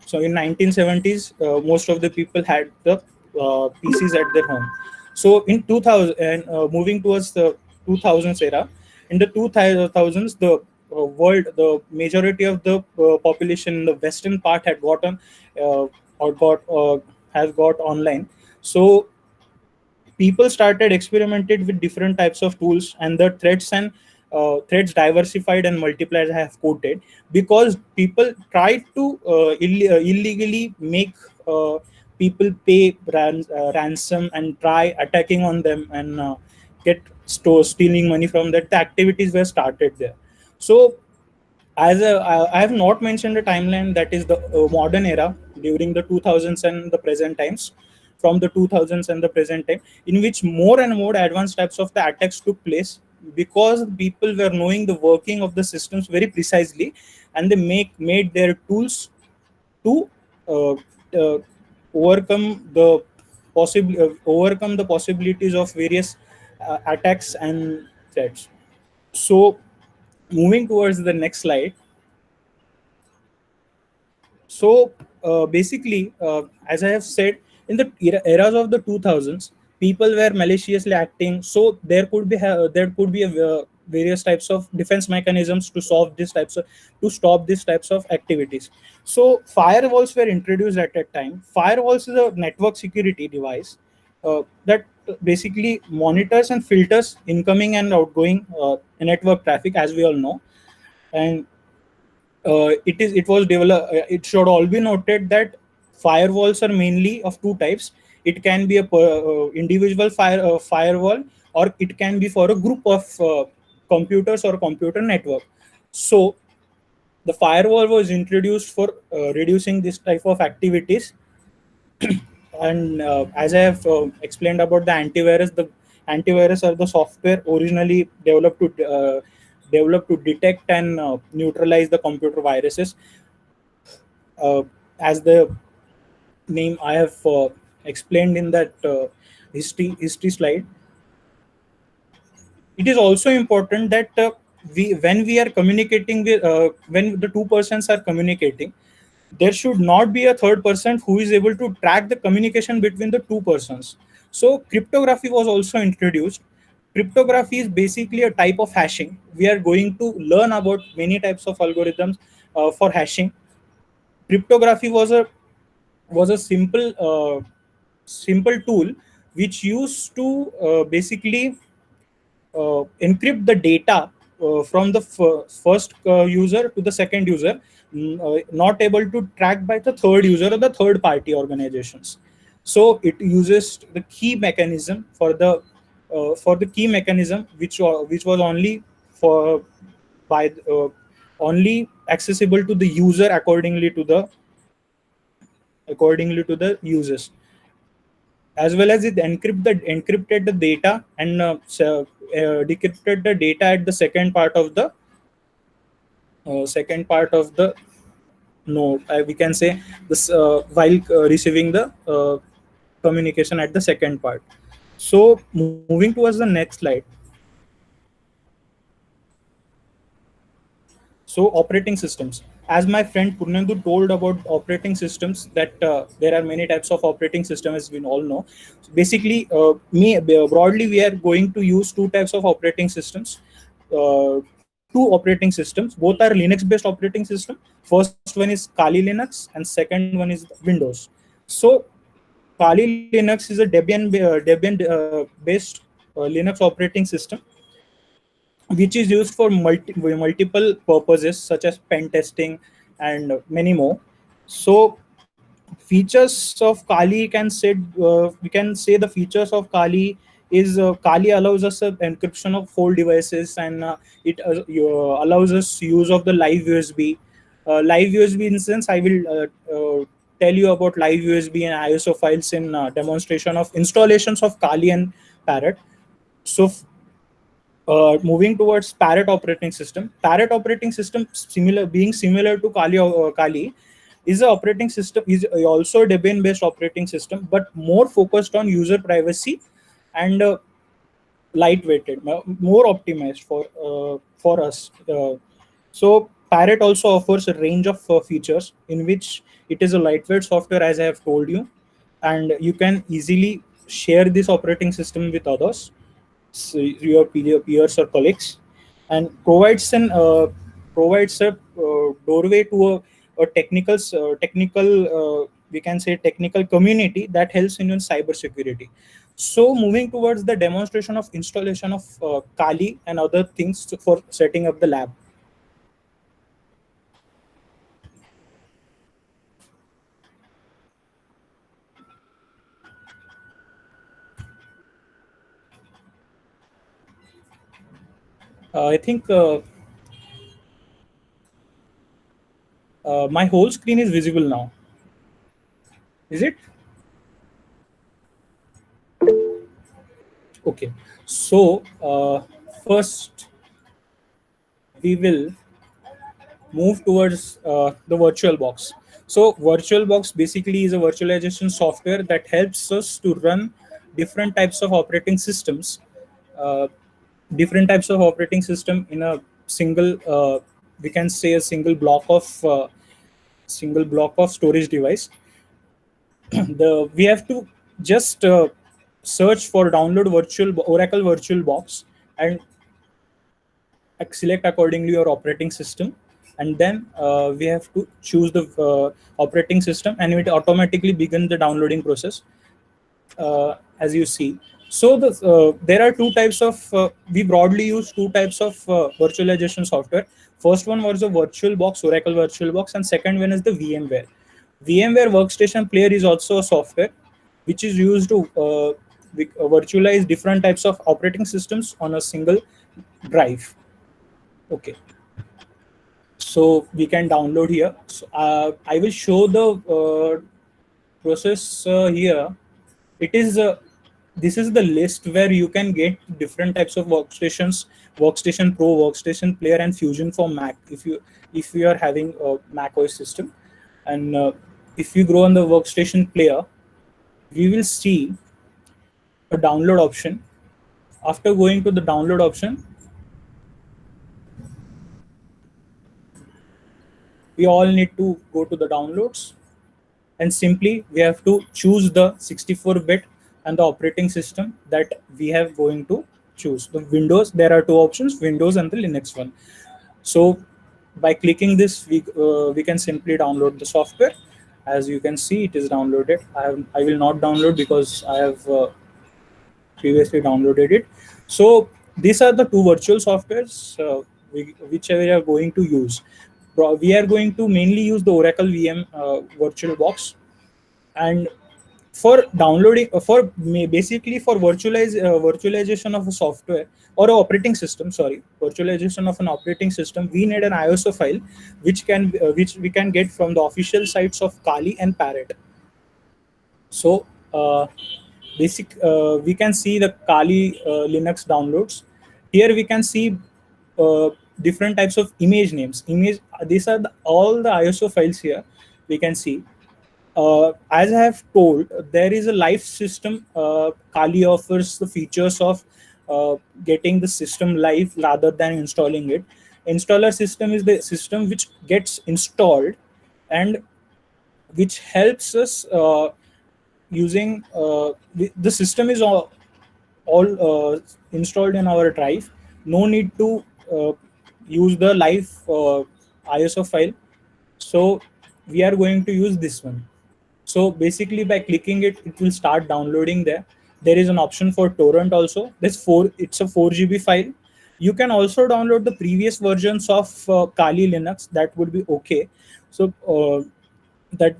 So in 1970s, most of the people had the PCs at their home. So in 2000, and moving towards the 2000s era, in the 2000s, the the majority of the population in the western part had gotten or got has got online. So people started experimented with different types of tools, and the threats and threats diversified and multiplied, I have quoted, because people tried to illegally make people pay ransom and try attacking on them and get stealing money from that. The activities were started there. So I have not mentioned a timeline, that is the modern era during the 2000s and the present times, from the 2000s and the present time, in which more and more advanced types of the attacks took place, because people were knowing the working of the systems very precisely, and they made their tools to uh, uh, overcome the possibilities of various attacks and threats. So moving towards the next slide. So basically, as I have said, in the eras of the 2000s, people were maliciously acting. So there could be various types of defense mechanisms to solve these types of to stop these types of activities. So firewalls were introduced at that time. Firewalls is a network security device that basically monitors and filters incoming and outgoing network traffic, as we all know. And it was developed. It should all be noted that firewalls are mainly of two types. It can be a individual firewall, or it can be for a group of computers or computer network. So the firewall was introduced for reducing this type of activities. And as I have explained about the antivirus are the software originally developed to detect and neutralize the computer viruses. As the name I have explained in that history slide, it is also important that we when we are communicating with when the two persons are communicating, there should not be a third person who is able to track the communication between the two persons. So cryptography was also introduced. Cryptography is basically a type of hashing. We are going to learn about many types of algorithms for hashing. Cryptography was a simple tool which used to basically encrypt the data from the first user to the second user, not able to track by the third user or the third party organizations. So it uses the key mechanism for the key mechanism which was only for by only accessible to the user accordingly to the users, as well as it encrypted the data and decrypted the data at the second part of the node. We can say this while receiving the communication at the second part. So moving towards the next slide. So operating systems. As my friend Purnendu told about operating systems, that there are many types of operating systems, as we all know. So basically, broadly, we are going to use two types of operating systems. Two operating systems. Both are Linux-based operating system. First one is Kali Linux, and second one is Windows. So Kali Linux is a Debian based Linux operating system, which is used for multiple purposes such as pen testing and many more. So features of Kali we can say the features of Kali is Kali allows us encryption of whole devices, and it allows us use of the live USB. Live USB instance, I will tell you about live USB and ISO files in demonstration of installations of Kali and Parrot. So moving towards Parrot operating system. Parrot operating system, similar to Kali, is a operating system is also a Debian-based operating system, but more focused on user privacy and lightweighted, more optimized for us. So Parrot also offers a range of features in which it is a lightweight software, as I have told you, and you can easily share this operating system with others, so your peers or colleagues, and provides a doorway to a technical we can say technical community that helps in cyber security. So moving towards the demonstration of installation of Kali and other things for setting up the lab. I think my whole screen is visible now. Is it? Okay. So first we will move towards the VirtualBox. So VirtualBox basically is a virtualization software that helps us to run different types of operating systems, uh, different types of operating system in a single, we can say a single block of storage device. The we have to just search for download virtual Oracle VirtualBox and select accordingly your operating system, and then we have to choose the operating system, and it automatically begins the downloading process, as you see. So there are two types of we broadly use two types of virtualization software. First one was the VirtualBox, Oracle VirtualBox, and second one is the VMware Workstation Player is also a software which is used to virtualize different types of operating systems on a single drive. Okay, so we can download here. So I will show the process here. It is this is the list where you can get different types of workstations: Workstation Pro, Workstation Player, and Fusion for Mac. If you are having a Mac OS system, and if you go on the Workstation Player, we will see a download option. After going to the download option, we all need to go to the downloads, and simply we have to choose the 64-bit and the operating system that we have going to choose. The Windows, there are two options, Windows and the Linux one. So by clicking this, we can simply download the software. As you can see, it is downloaded. I will not download because I have previously downloaded it. So these are the two virtual softwares which we are going to use. We are going to mainly use the Oracle VM VirtualBox, and for downloading basically for virtualization of a software or an operating system, sorry, virtualization of an operating system, we need an ISO file which we can get from the official sites of Kali and Parrot. So we can see the Kali Linux downloads. Here we can see different types of image names. These are all the ISO files here. We can see. As I have told, there is a live system. Kali offers the features of getting the system live rather than installing it. Installer system is the system which gets installed and which helps us using the system is all installed in our drive. No need to use the live ISO file. So we are going to use this one. So basically by clicking it, it will start downloading there. There is an option for torrent also. It's a 4 GB file. You can also download the previous versions of Kali Linux. That would be okay. So that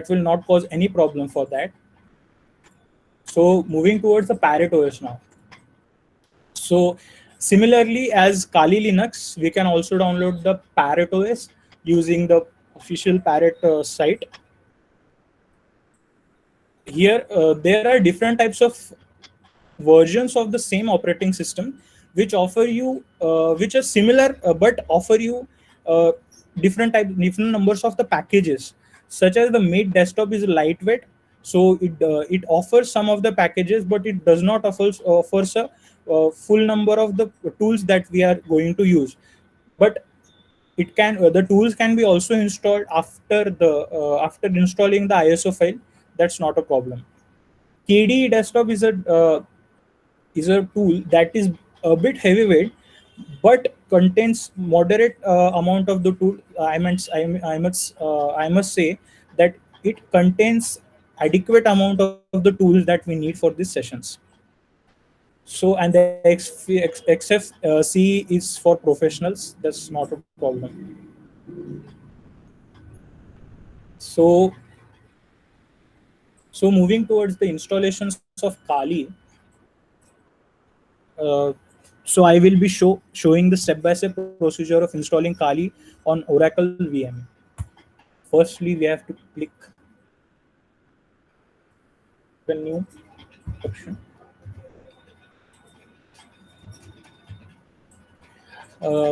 will not cause any problem for that. So moving towards the Parrot OS now. So similarly as Kali Linux, we can also download the Parrot OS using the official Parrot site. Here there are different types of versions of the same operating system which offer you which are similar but offer you different numbers of the packages, such as the Mate desktop is lightweight, so it offers some of the packages, but it does not offers a full number of the tools that we are going to use. But it can the tools can be also installed after installing the ISO file. That's not a problem. KDE Desktop is a tool that is a bit heavyweight, but contains moderate amount of the tool. I must say that it contains adequate amount of the tools that we need for these sessions. So, and the XFC is for professionals. That's not a problem. So, so moving towards the installations of Kali, uh, so I will be showing the step-by-step procedure of installing Kali on Oracle VM. Firstly, we have to click the new option.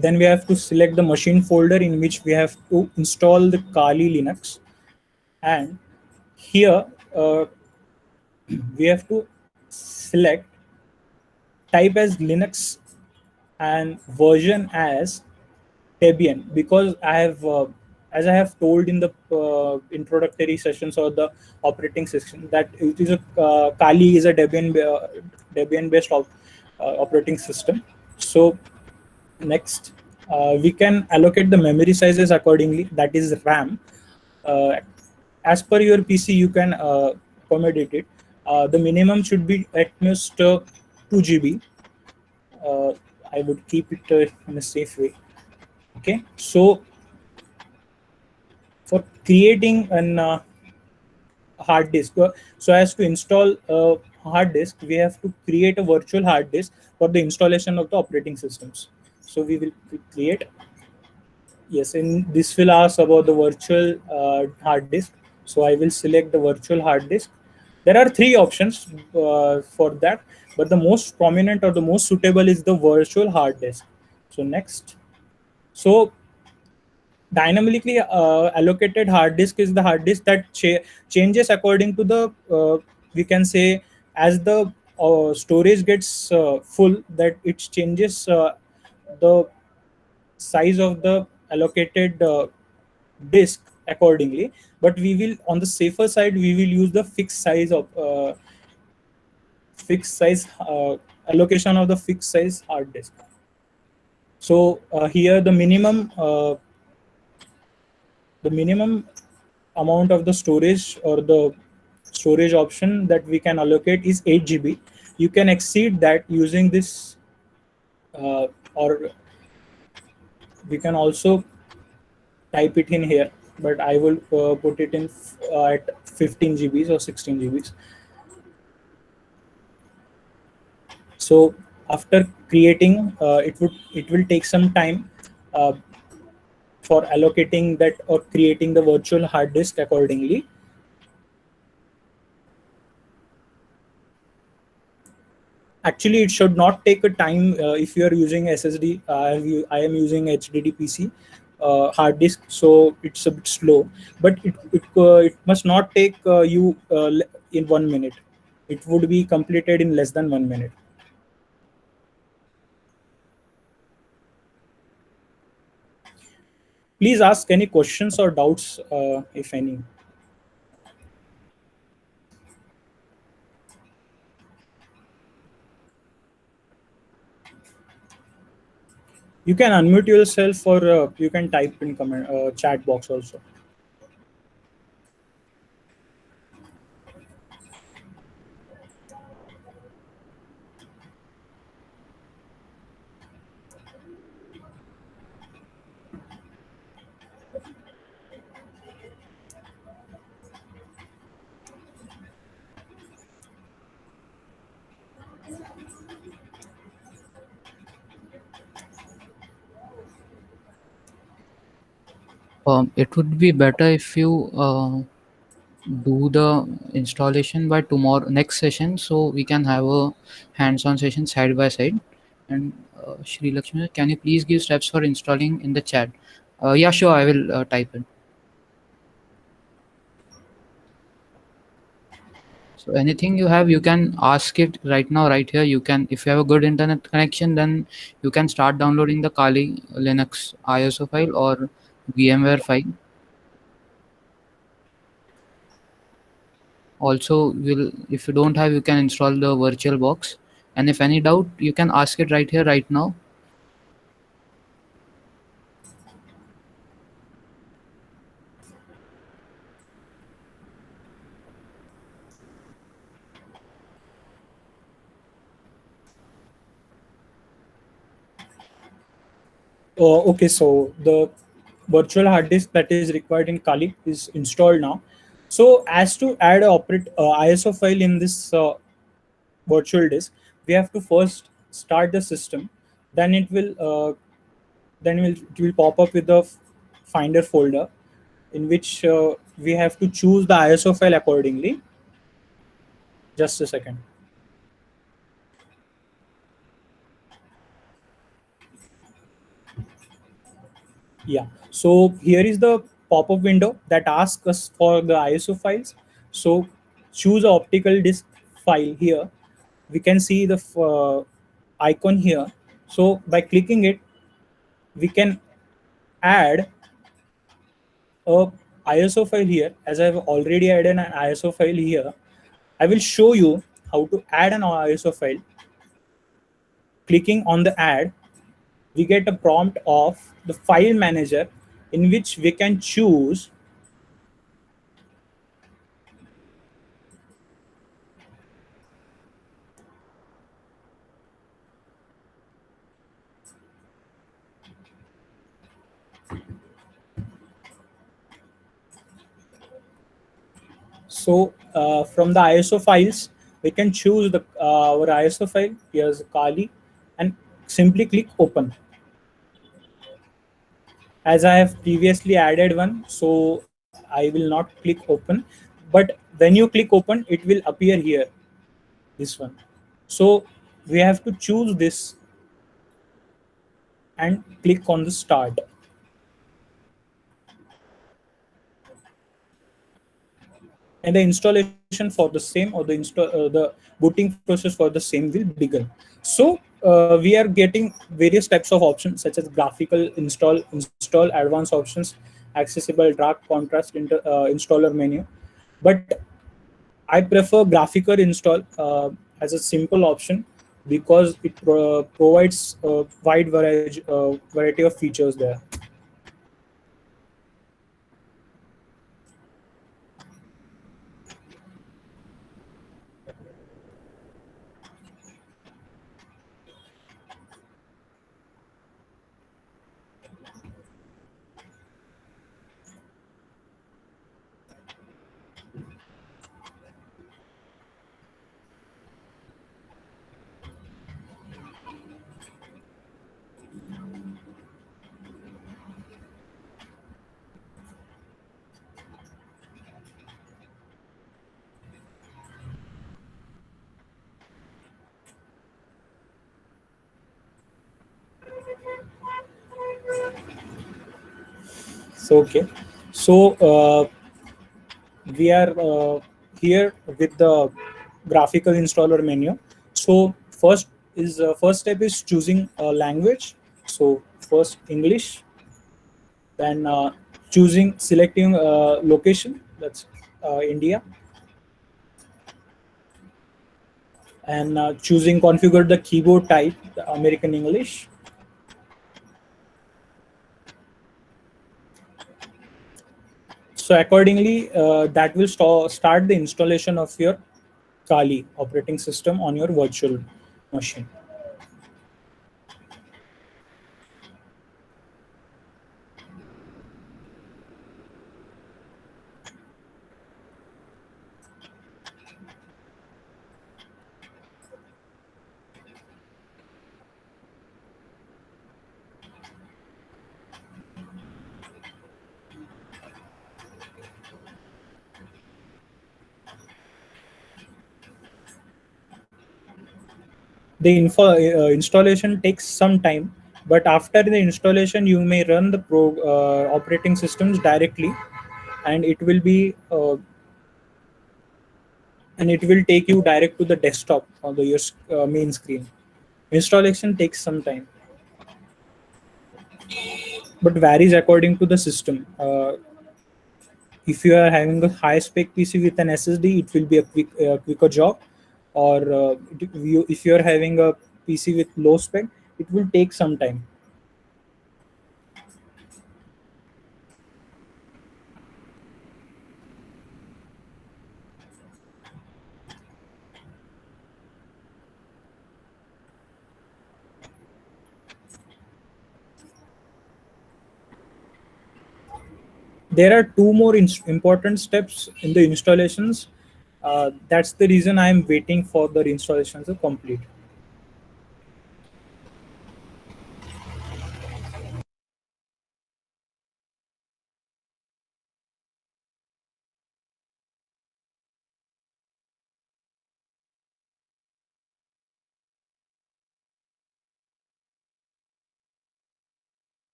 Then we have to select the machine folder in which we have to install the Kali Linux, and here we have to select type as Linux and version as Debian, because I have, as I have told in the introductory sessions or the operating system, that it is a Kali is a Debian based operating system. So next, we can allocate the memory sizes accordingly. That is RAM. Uh, as per your PC, you can accommodate it. The minimum should be at most 2 GB. Uh, I would keep it in a safe way. Okay, so for creating an hard disk, so as to install a hard disk, we have to create a virtual hard disk for the installation of the operating systems. So we will create, yes, and this will ask about the virtual hard disk. So I will select the virtual hard disk. There are three options for that, but the most prominent or the most suitable is the virtual hard disk. So next, so dynamically allocated hard disk is the hard disk that changes according to the we can say, as the storage gets full, that it changes the size of the allocated disk accordingly. But we will, on the safer side, we will use the fixed size allocation of the fixed size hard disk. So here the minimum amount of the storage or the storage option that we can allocate is 8 GB. You can exceed that using this, or we can also type it in here, but I will put it in at 15 GB or 16 GB. So after creating, it will take some time uh, for allocating that or creating the virtual hard disk accordingly. Actually, it should not take a time if you are using SSD. I am using HDD PC hard disk, so it's a bit slow. But it must not take you in 1 minute. It would be completed in less than 1 minute. Please ask any questions or doubts, if any. You can unmute yourself, or you can type in comment chat box also. It would be better if you do the installation by tomorrow next session, so we can have a hands-on session side by side. And Shri Lakshmi, can you please give steps for installing in the chat? Yeah, sure, I will type it. So anything you have, you can ask it right now, right here. You can, if you have a good internet connection, then you can start downloading the Kali Linux ISO file or VMware file. Also, will if you don't have, you can install the VirtualBox. And if any doubt, you can ask it right here, right now. Okay, so the virtual hard disk that is required in Kali is installed now. So as to add a operate ISO file in this virtual disk, we have to first start the system. Then it will pop up with the Finder folder in which we have to choose the ISO file accordingly. Just a second. Yeah. So here is the pop-up window that asks us for the ISO files. So choose a optical disk file here. We can see the icon here. So by clicking it, we can add a ISO file here. As I've already added an ISO file here, I will show you how to add an ISO file. Clicking on the add, we get a prompt of the file manager in which we can choose from the ISO files, we can choose our ISO file. Here's Kali, and simply click open. As I have previously added one, so I will not click open. But when you click open, it will appear here, this one. So we have to choose this and click on the start. And the installation for the same, or the booting process for the same will begin. So we are getting various types of options such as graphical install advanced options, accessible, dark contrast, installer menu. But I prefer graphical install as a simple option because it provides a wide variety of features there. So okay, so we are here with the graphical installer menu. So first step is choosing a language. So first English, then selecting location, that's India, and choosing configure the keyboard type, the American English. So accordingly, that will start the installation of your Kali operating system on your virtual machine. The installation takes some time, but after the installation, you may run the operating systems directly, and it will be and it will take you direct to the desktop on the your main screen. Installation takes some time, but varies according to the system. If you are having a high spec PC with an SSD, it will be a quicker job. Or if you are having a PC with low spec, it will take some time. There are two more important steps in the installations. That's the reason I am waiting for the installations to complete.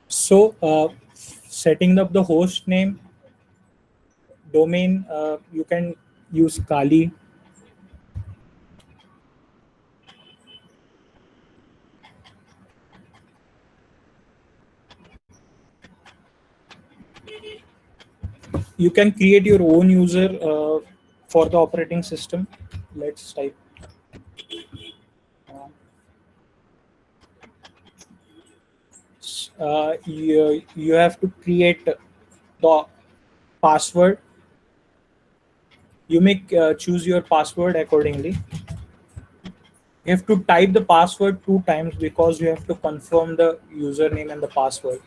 So, setting up the host name, domain, you can use Kali. You can create your own user for the operating system. Let's type. You have to create the password. You may choose your password accordingly. You have to type the password 2 times because you have to confirm the username and the password.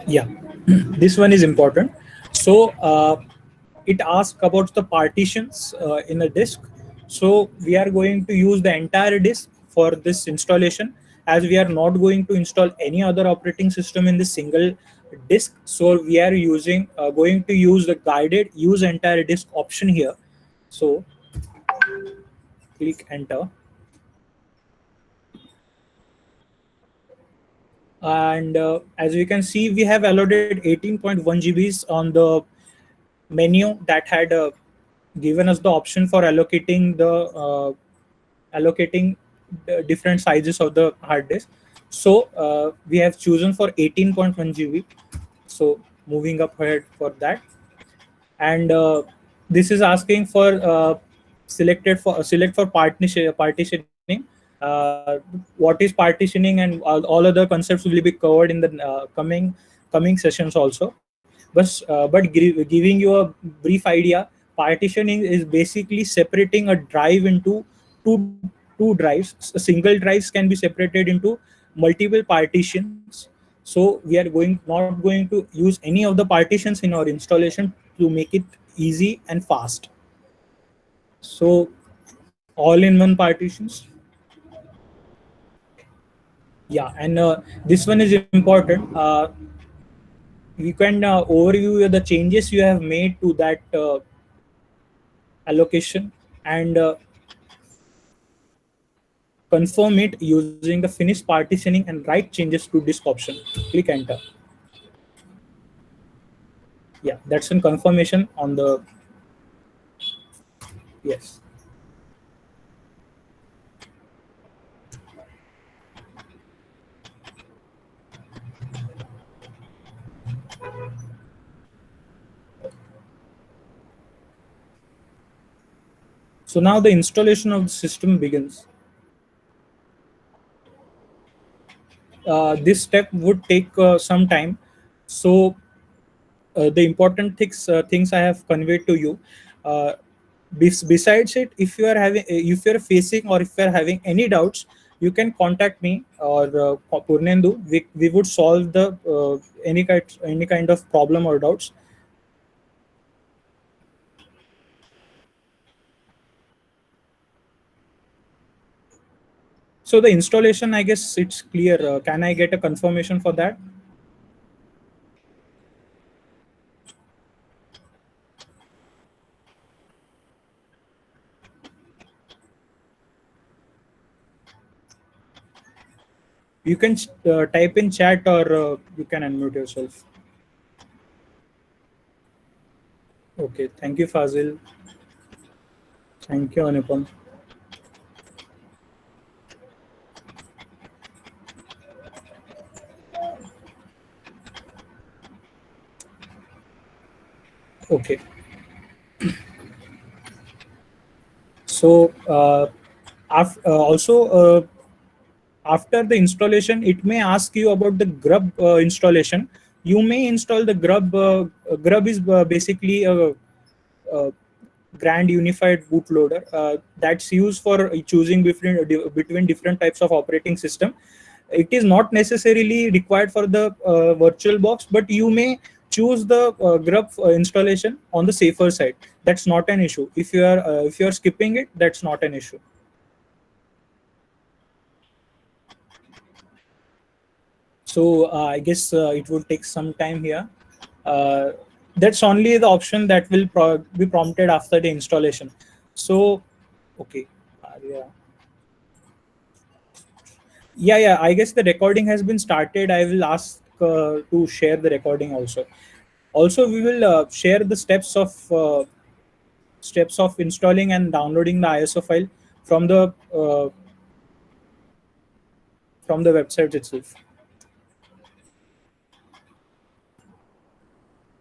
Yeah, this one is important. So it asks about the partitions in a disk. So we are going to use the entire disk for this installation, as we are not going to install any other operating system in this single disk. So we are using going to use the guided use entire disk option here. So click enter, and as you can see, we have allotted 18.1 GBs on the menu that had given us the option for allocating the different sizes of the hard disk. So we have chosen for 18.1 GB. So moving up ahead for that, and this is asking for select for partitioning. What is partitioning, and all other concepts will be covered in the coming sessions also. But giving you a brief idea, partitioning is basically separating a drive into two two drives. Single drives can be separated into multiple partitions. So we are going not going to use any of the partitions in our installation to make it easy and fast. So all in one partitions. Yeah, and this one is important. You can overview the changes you have made to that allocation, and confirm it using the finish partitioning and write changes to disk option. Click enter. Yeah, that's in confirmation on the. Yes. So now the installation of the system begins. This step would take some time. So the important things I have conveyed to you. Uh, Besides it, if you are having, if you are facing, or if you are having any doubts, you can contact me or Purnendu. We would solve the any kind of problem or doubts. So the installation, I guess it's clear. Can I get a confirmation for that? You can type in chat, or you can unmute yourself. Okay, thank you, Fazil. Thank you, Anupam. Okay, so also after the installation, it may ask you about the grub installation. You may install the grub. Grub is basically a grand unified bootloader that's used for choosing between different types of operating system. It is not necessarily required for the virtual box, but you may choose the grub installation on the safer side. That's not an issue. If you are skipping it, that's not an issue. So I guess it will take some time here. Uh, that's only the option that will be prompted after the installation. So, okay. Yeah. Yeah. I guess the recording has been started. I will ask to share the recording also. Also, we will share the steps of installing and downloading the ISO file from the uh, from the website itself.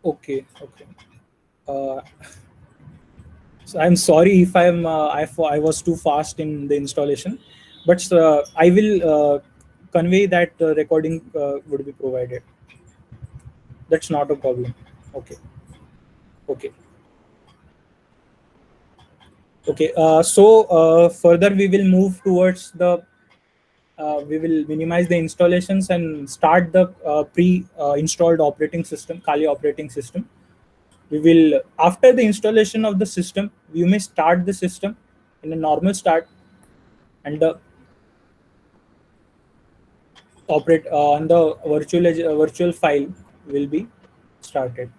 Okay. Uh, So I'm sorry if I was too fast in the installation, but I will convey that the recording would be provided. That's not a problem. Okay. Okay. Okay. So further we will move towards the. We will minimize the installations and start the pre-installed operating system, Kali operating system. We will, after the installation of the system, you may start the system in a normal start, and the operate on the virtual file will be started.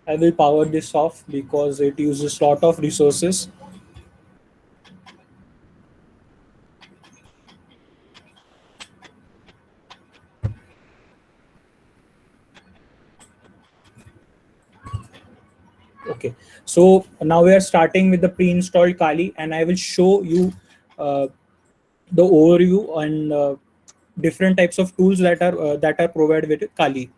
I will power this off because it uses a lot of resources. Okay, so now we are starting with the pre-installed Kali, and I will show you uh, the overview and different types of tools that are provided with Kali.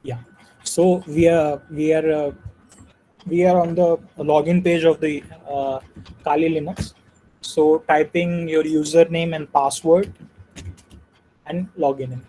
Yeah. So we are on the login page of the Kali Linux. So typing your username and password and login in.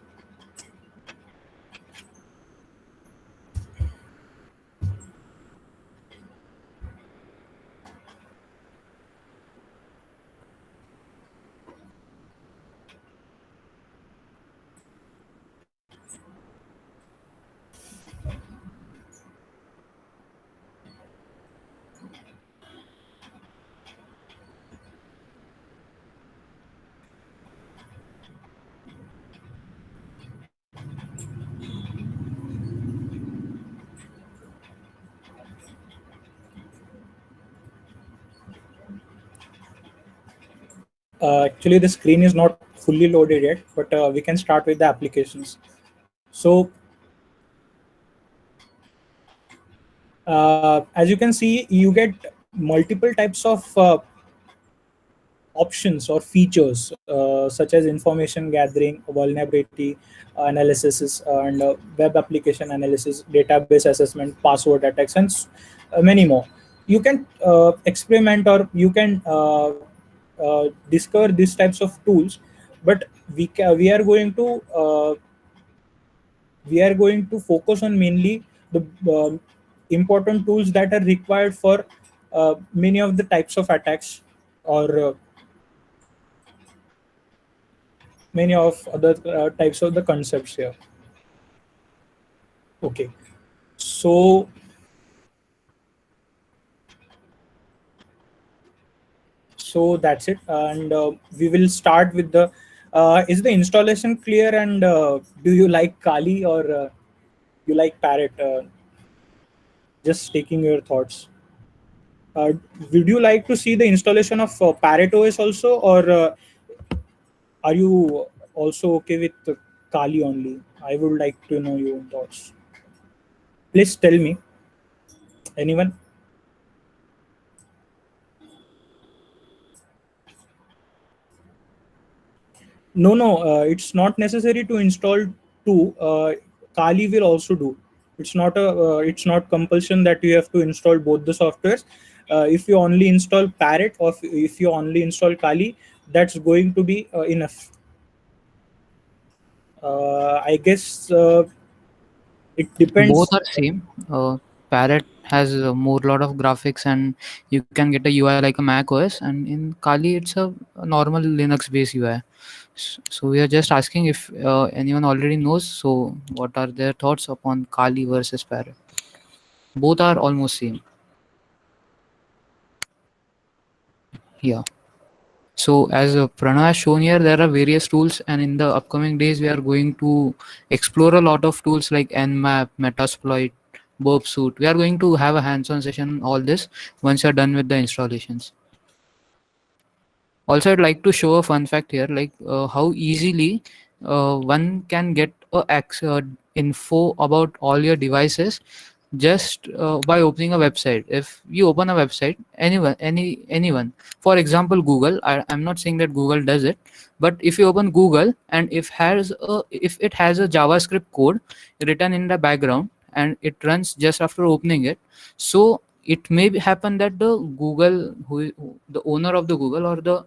Actually, the screen is not fully loaded yet, but we can start with the applications. So as you can see, you get multiple types of options or features such as information gathering, vulnerability analysis, and web application analysis, database assessment, password attacks, and many more. You can experiment, or you can discover these types of tools, but we are going to focus on mainly the important tools that are required for many of the types of attacks, or many of other types of the concepts here. Okay, so that's it, and we will start with the is the installation clear, and do you like Kali, or you like Parrot? Just taking your thoughts. uh, would you like to see the installation of Parrot OS also, or are you also okay with Kali only? I would like to know your thoughts. Please tell me. Anyone? No, no, it's not necessary to install two. Kali will also do. It's not compulsion that you have to install both the softwares. If you only install Parrot, or if you only install Kali, that's going to be enough. I guess it Both depends. are same. Parrot has more lot of graphics, and you can get a UI like a Mac OS, and in Kali it's a normal Linux based UI. So we are just asking if anyone already knows. So what are their thoughts upon Kali versus Parrot? Both are almost same. Yeah. So as Pranav has shown here, there are various tools, and in the upcoming days, we are going to explore a lot of tools like Nmap, Metasploit, Burp Suite. We are going to have a hands-on session on all this once you're done with the installations. Also, I'd like to show a fun fact here, like how easily one can get info about all your devices just by opening a website. If you open a website, anyone, for example Google, I'm not saying that Google does it, but if you open Google, and if it has a JavaScript code written in the background and it runs just after opening it, so it may happen that the Google, the owner of the Google, or the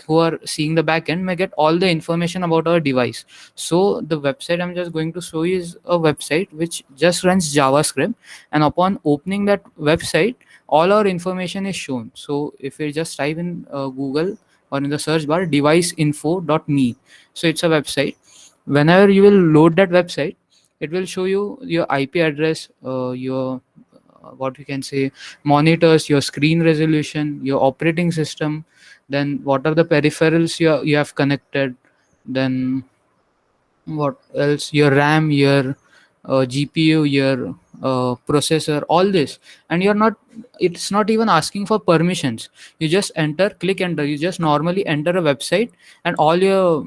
who are seeing the backend, may get all the information about our device. So the website I'm just going to show you is a website which just runs JavaScript, and upon opening that website, all our information is shown. So if we just type in Google, or in the search bar, deviceinfo.me, so it's a website. Whenever you will load that website, it will show you your IP address, your what we can say, monitors, your screen resolution, your operating system, then what are the peripherals you have connected, then what else, your RAM, your GPU, your processor, all this. And you're not, it's not even asking for permissions. You just enter, click enter, you just normally enter a website, and all your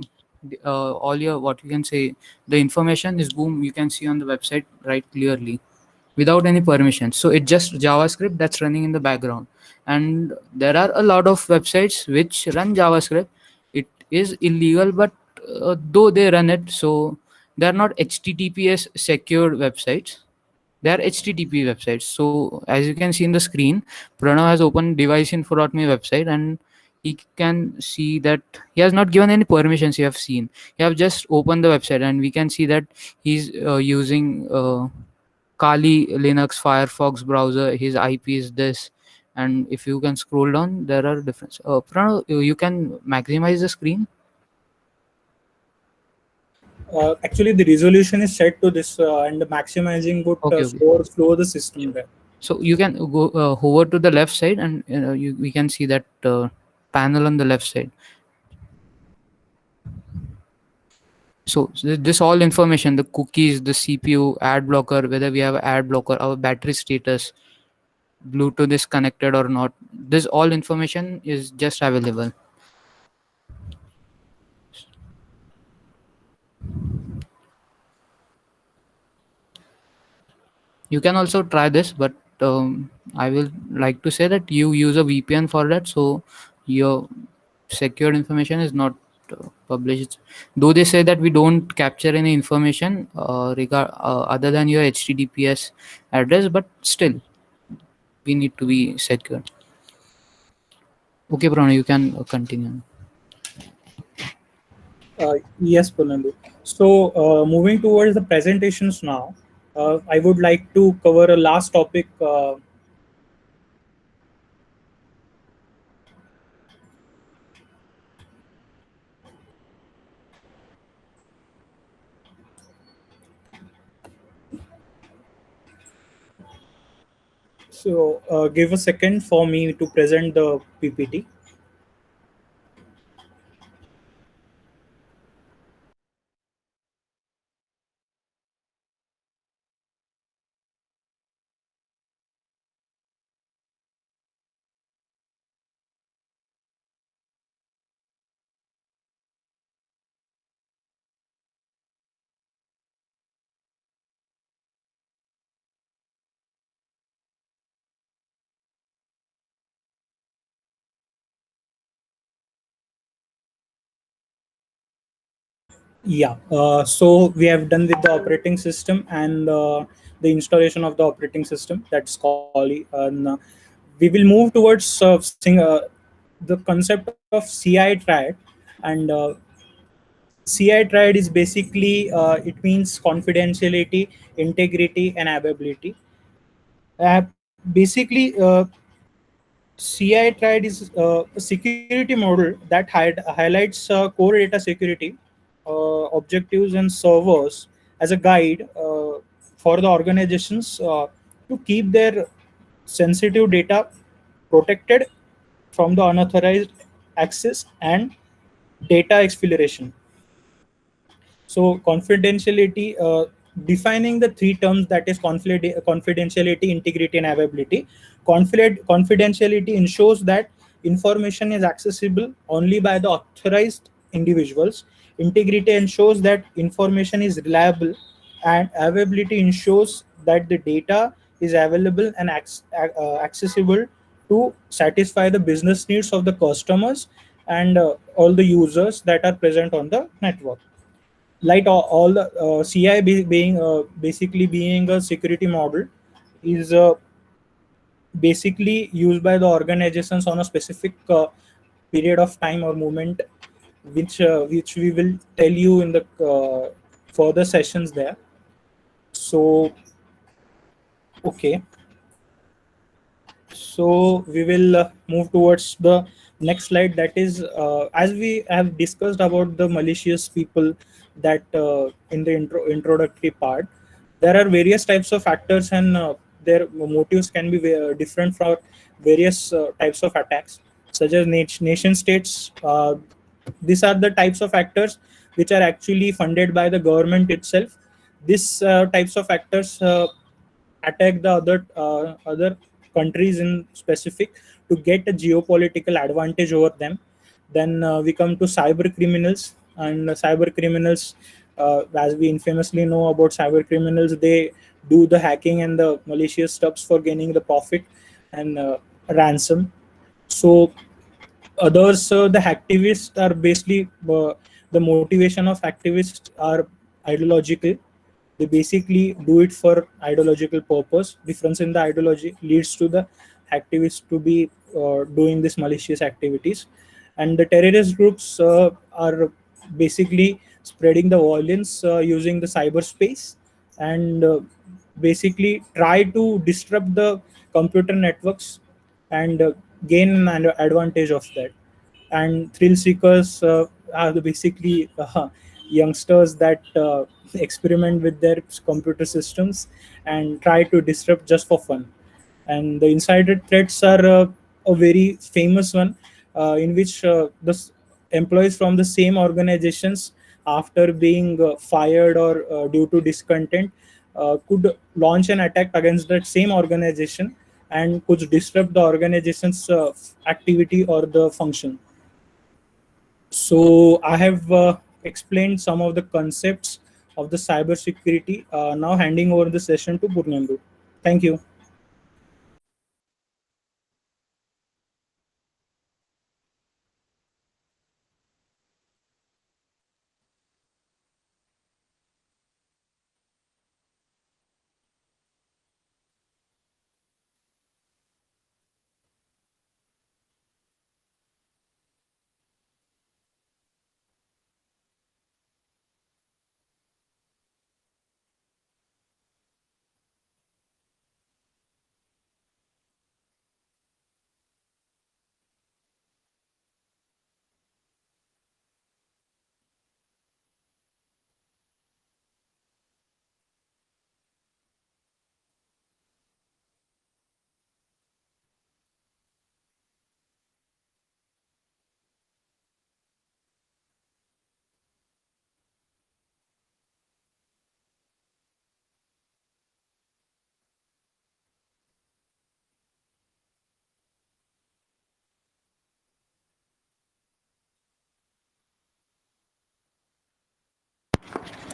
what you can say, the information is boom, you can see on the website right clearly without any permission. So it's just JavaScript that's running in the background. And there are a lot of websites which run JavaScript. It is illegal, but though they run it, so they're not HTTPS secured websites. They are HTTP websites. So as you can see in the screen, Pranav has opened deviceinfo.me website, and he can see that he has not given any permissions. You have seen, you have just opened the website and we can see that he's using Kali Linux Firefox browser. His IP is this, and if you can scroll down, there are different. Pranav, you can maximize the screen. Actually, the resolution is set to this, and maximizing would Okay, okay. slow the system there. So you can go hover to the left side, and we can see that panel on the left side. So this all information, the cookies, the CPU, ad blocker, whether we have ad blocker, our battery status, Bluetooth is connected or not. This all information is just available. You can also try this, but I will like to say that you use a VPN for that, so your secured information is not published. Though they say that we don't capture any information other than your HTTPS address, but still we need to be secure. Okay, Pranav, you can continue. Yes, Punandu. So, moving towards the presentations now, I would like to cover a last topic. So, give a second for me to present the PPT. Yeah, so we have done with the operating system and the installation of the operating system. That's Kali. And we will move towards the concept of CI triad. And CI triad is basically it means confidentiality, integrity, and availability. Basically, CI triad is a security model that highlights core data security objectives and servers as a guide for the organizations to keep their sensitive data protected from the unauthorized access and data exfiltration. So confidentiality, defining the three terms, that is confidentiality, integrity, and availability. Confidentiality ensures that information is accessible only by the authorized individuals. Integrity ensures that information is reliable, and availability ensures that the data is available and accessible to satisfy the business needs of the customers and all the users that are present on the network. Like all the CI being basically being a security model is basically used by the organizations on a specific period of time or moment, which we will tell you in the further sessions there. So okay, so we will move towards the next slide, that is as we have discussed about the malicious people, that in the introductory part, there are various types of actors, and their motives can be different for various types of attacks, such as nation states. These are the types of actors which are actually funded by the government itself. These types of actors attack the other countries in specific to get a geopolitical advantage over them. Then we come to cyber criminals, and cyber criminals, as we infamously know about cyber criminals, they do the hacking and the malicious stuffs for gaining the profit and ransom. So others, the activists are basically the motivation of activists are ideological. They basically do it for ideological purpose. Difference in the ideology leads to the activists to be doing these malicious activities. and the terrorist groups are basically spreading the violence using the cyberspace, and basically try to disrupt the computer networks and gain an advantage of that. And thrill seekers are basically youngsters that experiment with their computer systems and try to disrupt just for fun. And the insider threats are a very famous one, in which employees from the same organizations, after being fired or due to discontent, could launch an attack against that same organization and could disrupt the organization's activity or the function. So I have explained some of the concepts of the cybersecurity. Now handing over the session to Purnendu. Thank you.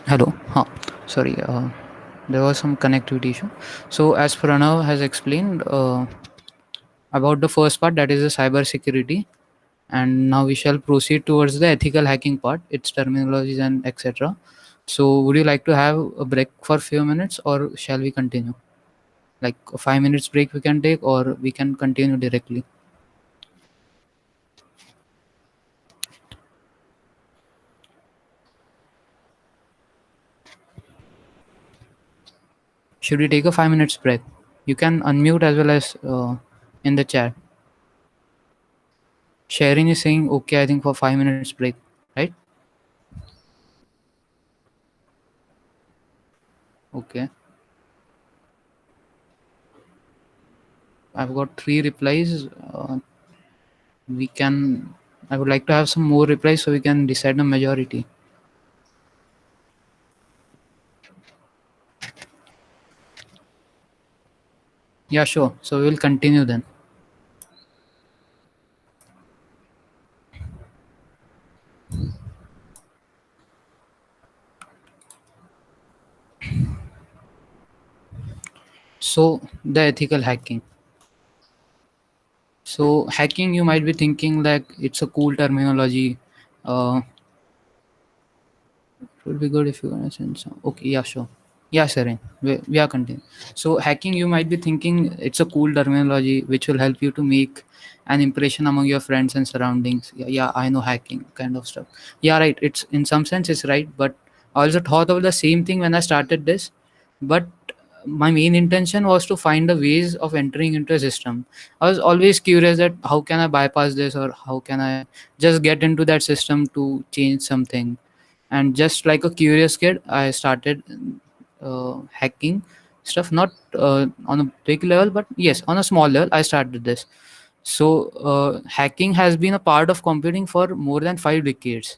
Hello. Sorry, there was some connectivity issue. So, as Pranav has explained about the first part, that is the cyber security, and now we shall proceed towards the ethical hacking part, its terminologies and etc. So, would you like to have a break for few minutes, or shall we continue? Like a 5 minutes break we can take, or we can continue directly. Should we take a 5 minutes break? You can unmute as well as in the chat. Sharing is saying okay, I think for 5 minutes break, right? Okay. I've got 3 replies. We can. I would like to have some more replies so we can decide the majority. Yeah, sure. So we will continue then. So the ethical hacking. So hacking, you might be thinking like it's a cool terminology. It would be good if you can send some. Okay, yeah, sure. Yeah, Sharon. We are continuing. So hacking, you might be thinking it's a cool terminology which will help you to make an impression among your friends and surroundings. Yeah, yeah, I know hacking kind of stuff. Yeah, right. It's in some sense it's right, but I also thought of the same thing when I started this. But my main intention was to find the ways of entering into a system. I was always curious that how can I bypass this, or how can I just get into that system to change something. And just like a curious kid, I started hacking stuff, not on a big level, but yes, on a small level I started this. So hacking has been a part of computing for more than 5 decades.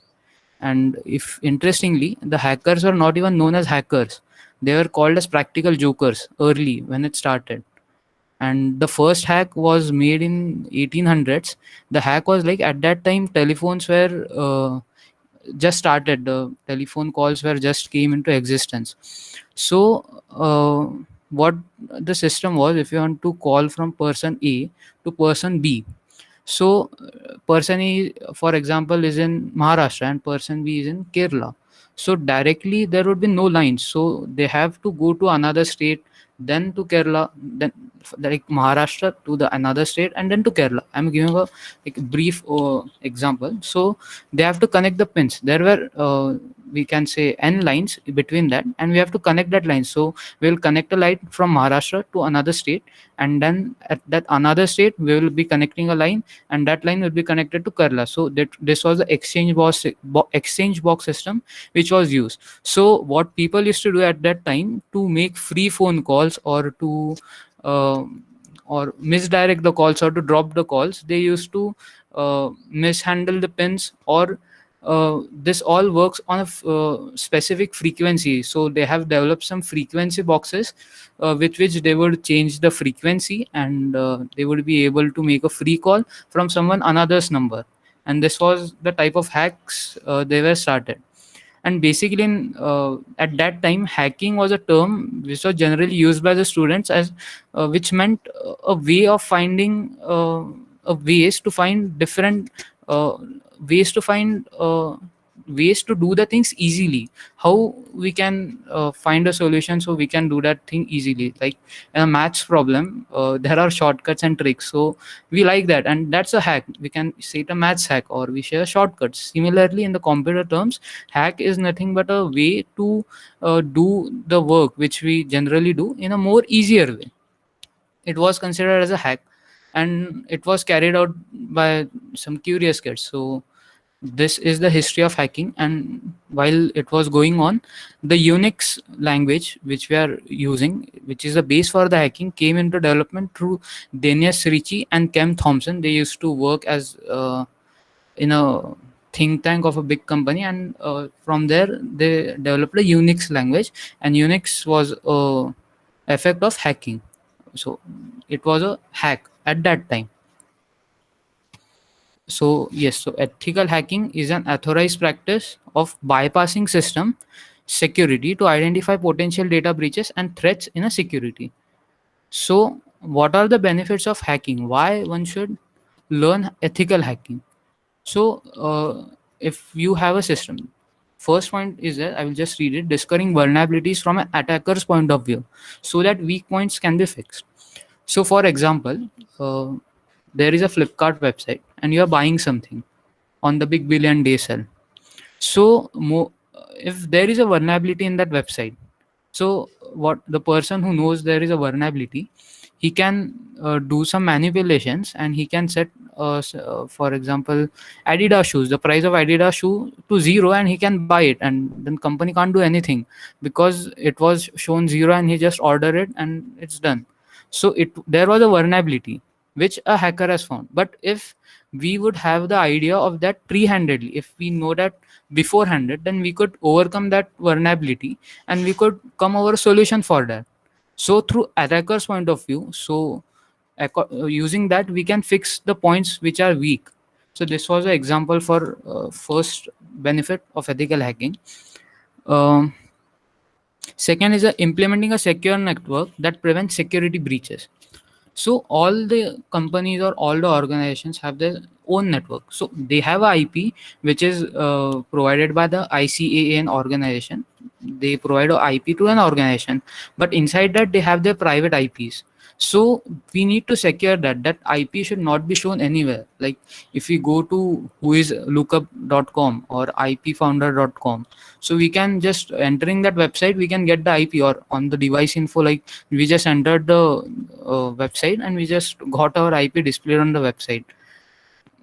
And if interestingly, the hackers were not even known as hackers. They were called as practical jokers early when it started. And the first hack was made in 1800s. The hack was like, at that time telephones were just started, the telephone calls were just came into existence. So what the system was, if you want to call from person A to person B, so person A, for example, is in Maharashtra and person B is in Kerala. So directly there would be no lines, so they have to go to another state, then to Kerala, then like Maharashtra to the another state, and then to Kerala. I'm giving a like brief example. So they have to connect the pins. There were we can say n lines between that, and we have to connect that line. So we'll connect a line from Maharashtra to another state, and then at that another state we will be connecting a line, and that line will be connected to Kerala. So that this was the exchange box system which was used. So what people used to do at that time to make free phone calls, uh, or misdirect the calls, or to drop the calls, they used to mishandle the pins, or this all works on a specific frequency. So they have developed some frequency boxes with which they would change the frequency, and they would be able to make a free call from someone another's number. And this was the type of hacks they were started. And basically at that time, hacking was a term which was generally used by the students as which meant a way of finding ways to find different ways to find ways to do the things easily. How we can find a solution so we can do that thing easily, like in a maths problem, there are shortcuts and tricks, so we like that, and that's a hack. We can say it a maths hack, or we share shortcuts. Similarly, in the computer terms, hack is nothing but a way to do the work which we generally do in a more easier way. It was considered as a hack, and it was carried out by some curious kids. So this is the history of hacking. And while it was going on, the Unix language which we are using, which is the base for the hacking, came into development through Denius Ricci and Kem Thompson. They used to work as in a think tank of a big company, and from there they developed a Unix language, and Unix was a effect of hacking. So it was a hack at that time. So yes, so ethical hacking is an authorized practice of bypassing system security to identify potential data breaches and threats in a security. So what are the benefits of hacking? Why one should learn ethical hacking? So if you have a system, first point is that I will just read it: discovering vulnerabilities from an attacker's point of view, so that weak points can be fixed. So for example, there is a Flipkart website and you are buying something on the big billion day sale. So if there is a vulnerability in that website, so what the person who knows there is a vulnerability, he can do some manipulations, and he can set for example, Adidas shoes, the price of Adidas shoe to zero, and he can buy it, and then company can't do anything because it was shown zero, and he just order it and it's done. So there was a vulnerability which a hacker has found. But if we would have the idea of that pre-handedly, if we know that beforehand, then we could overcome that vulnerability, and we could come over a solution for that. So through attacker's point of view, so using that, we can fix the points which are weak. So this was an example for first benefit of ethical hacking. um, Second is implementing a secure network that prevents security breaches. So all the companies or all the organizations have their own network. So they have a IP which is provided by the ICAN organization. They provide a IP to an organization, but inside that they have their private IPs. So we need to secure that IP should not be shown anywhere. Like if we go to whoislookup.com or ipfounder.com, so we can just entering that website, we can get the IP, or on the device info, like we just entered the website and we just got our IP displayed on the website.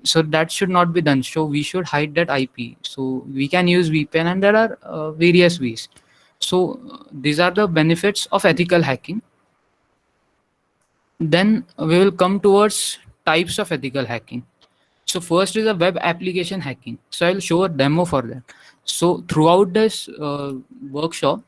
So that should not be done. So we should hide that IP. So we can use VPN, and there are various ways. So these are the benefits of ethical hacking. Then we will come towards types of ethical hacking. So first is a web application hacking. So I'll show a demo for that. So throughout this workshop,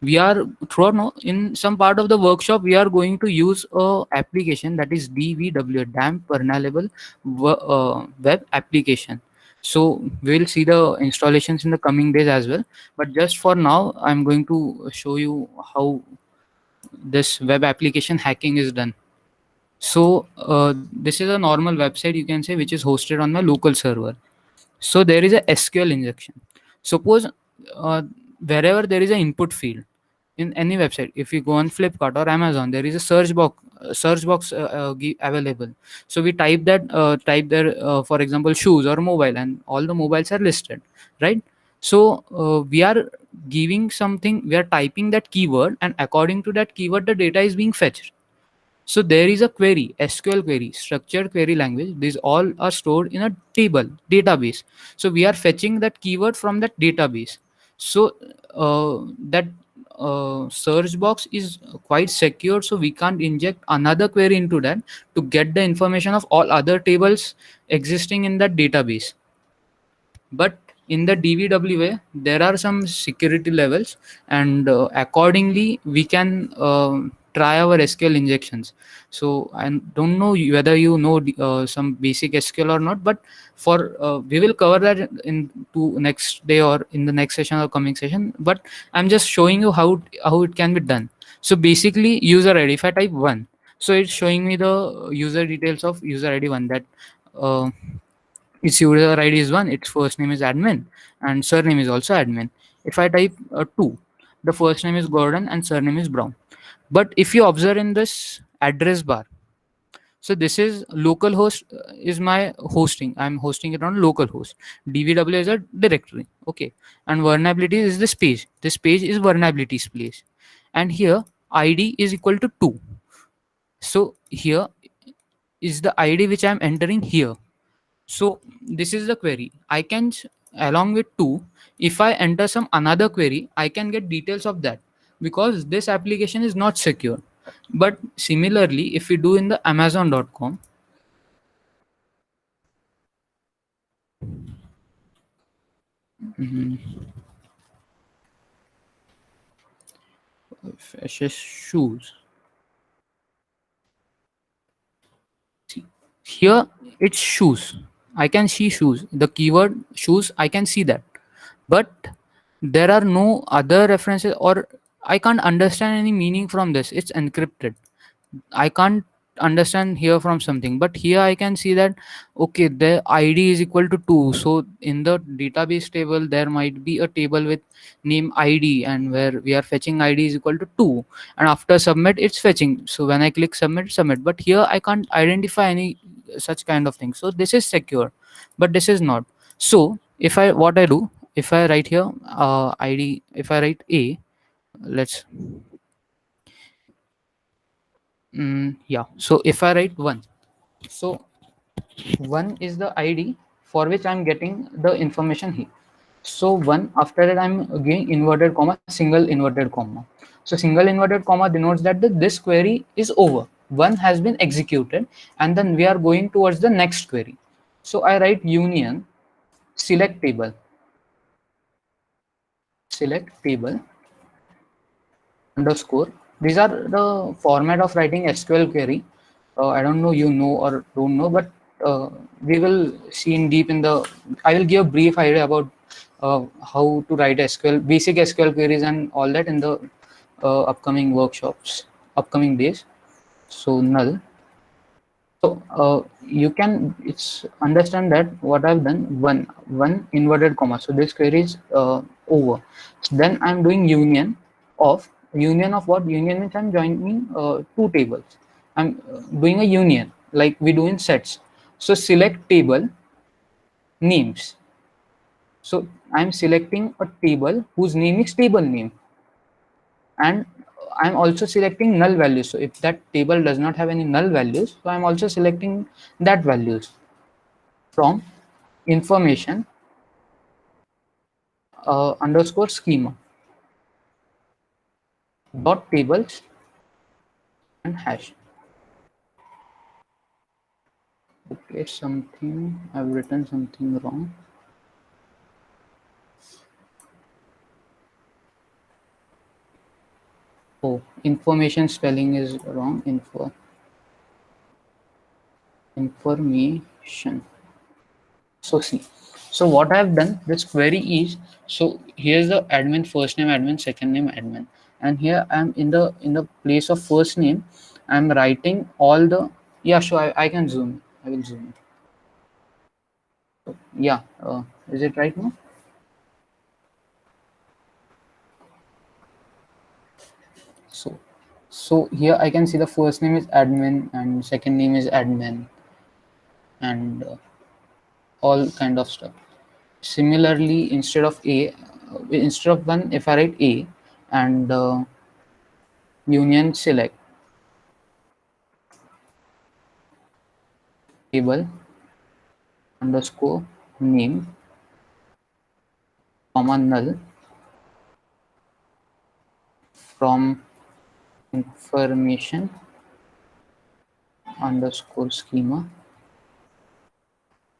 we are throughout no, in some part of the workshop, we are going to use a application that is DVW, damp vulnerable web application. So we will see the installations in the coming days as well. But just for now, I'm going to show you how this web application hacking is done. So this is a normal website, you can say, which is hosted on my local server. So there is a SQL injection. Suppose uh, wherever there is an input field in any website, if you go on Flipkart or Amazon, there is a search box available. So we type there, for example, shoes or mobile, and all the mobiles are listed, right? So we are giving something, we are typing that keyword, and according to that keyword the data is being fetched. So there is a query, SQL query, structured query language. These all are stored in a table, database. So we are fetching that keyword from that database. So that search box is quite secure. So we can't inject another query into that to get the information of all other tables existing in that database. But in the DVWA, there are some security levels, and accordingly, we can try our SQL injections. So I don't know whether you know some basic SQL or not, but for we will cover that in to next day or in the next session or coming session. But I'm just showing you how it can be done. So basically, user ID. If I type one, so it's showing me the user details of user ID one, that. Uh, its user ID is one, its first name is admin, and surname is also admin. If I type two, the first name is Gordon and surname is Brown. But if you observe in this address bar, so this is localhost is my hosting. I'm hosting it on localhost. DVW is a directory. Okay. And vulnerability is this page. This page is vulnerabilities place. And here ID is equal to 2. So here is the ID which I'm entering here. So this is the query. I can, along with 2, if I enter some another query, I can get details of that, because this application is not secure. But similarly, if we do in the Amazon.com, fetches shoes. See, here it's shoes. I can see shoes. The keyword shoes, I can see that. But there are no other references, or I can't understand any meaning from this. It's encrypted. I can't understand here from something, but here I can see that okay, the ID is equal to 2. So in the database table, there might be a table with name ID, and where we are fetching ID is equal to 2. And after submit, it's fetching. So when I click submit. But here I can't identify any such kind of thing. So this is secure, but this is not. So if I what I do, if I write here ID, if I write A, let's yeah. So if I write 1, so 1 is the ID for which I'm getting the information here. So 1, after that I'm giving inverted comma, single inverted comma. So single inverted comma denotes that this query is over. 1 has been executed, and then we are going towards the next query. So I write union select table underscore. These are the format of writing SQL query. I don't know you know or don't know, but we will see in deep in the. I will give a brief idea about how to write SQL, basic SQL queries, and all that in the upcoming workshops, upcoming days. So null. So you can understand that what I've done, one inverted comma. So this query is over. So then I'm doing union of what? Union means I'm joining two tables. I'm doing a union like we do in sets. So select table names. So I'm selecting a table whose name is table name, and I'm also selecting null values. So if that table does not have any null values, so I'm also selecting that values from information underscore schema dot tables and hash. Okay, something I've written something wrong. Oh, information spelling is wrong. Information. So see, so what I've done, this query is, so here's the admin first name, admin second name, admin, and here I'm in the place of first name, I'm writing all the, yeah, sure, I can zoom. I will zoom. So, yeah, is it right now? So here I can see the first name is admin and second name is admin and all kind of stuff. Similarly, instead of one, if I write A and union select table underscore name comma null from information underscore schema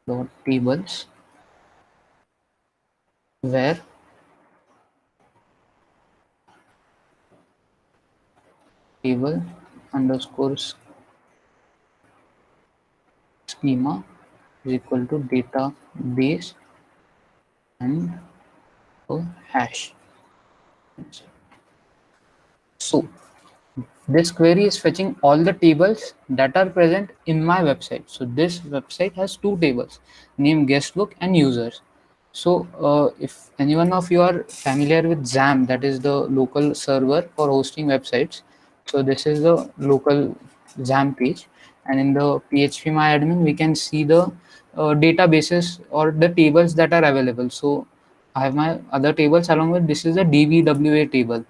dot tables where table underscore schema is equal to database and a hash. So this query is fetching all the tables that are present in my website. So this website has two tables, name, guestbook and users. So if any one of you are familiar with XAMPP, that is the local server for hosting websites. So this is the local XAMPP page, and in the phpMyAdmin we can see the databases or the tables that are available. So I have my other tables along with this is a DBWA table.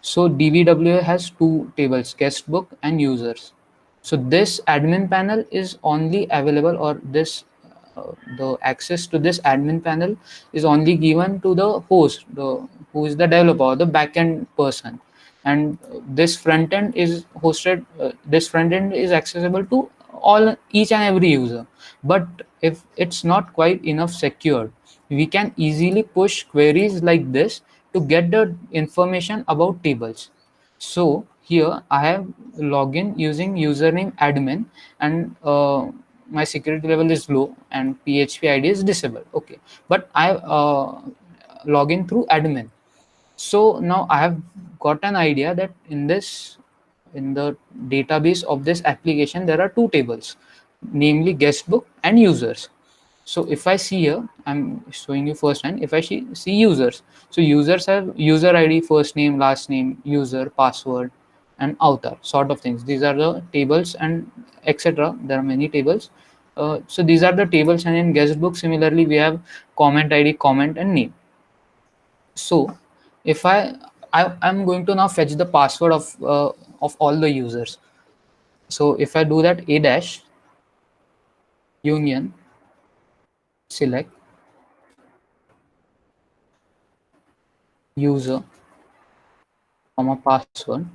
So DBWA has two tables, guestbook and users. So this admin panel is only available, or this the access to this admin panel is only given to the host, who is the developer or the backend person. And this front end is hosted. This front end is accessible to each and every user. But if it's not quite enough secured, we can easily push queries like this to get the information about tables. So here I have login using username admin, and my security level is low and PHP ID is disabled. Okay, but I log in through admin. So now I have got an idea that in the database of this application there are two tables, namely guestbook and users. So if I see here, I'm showing you first hand. If I see users, so users have user ID, first name, last name, user, password, and author sort of things. These are the tables and etc. There are many tables. So these are the tables, and in guestbook similarly we have comment ID, comment, and name. So if I'm going to now fetch the password of all the users. So if I do that, a dash union select user comma password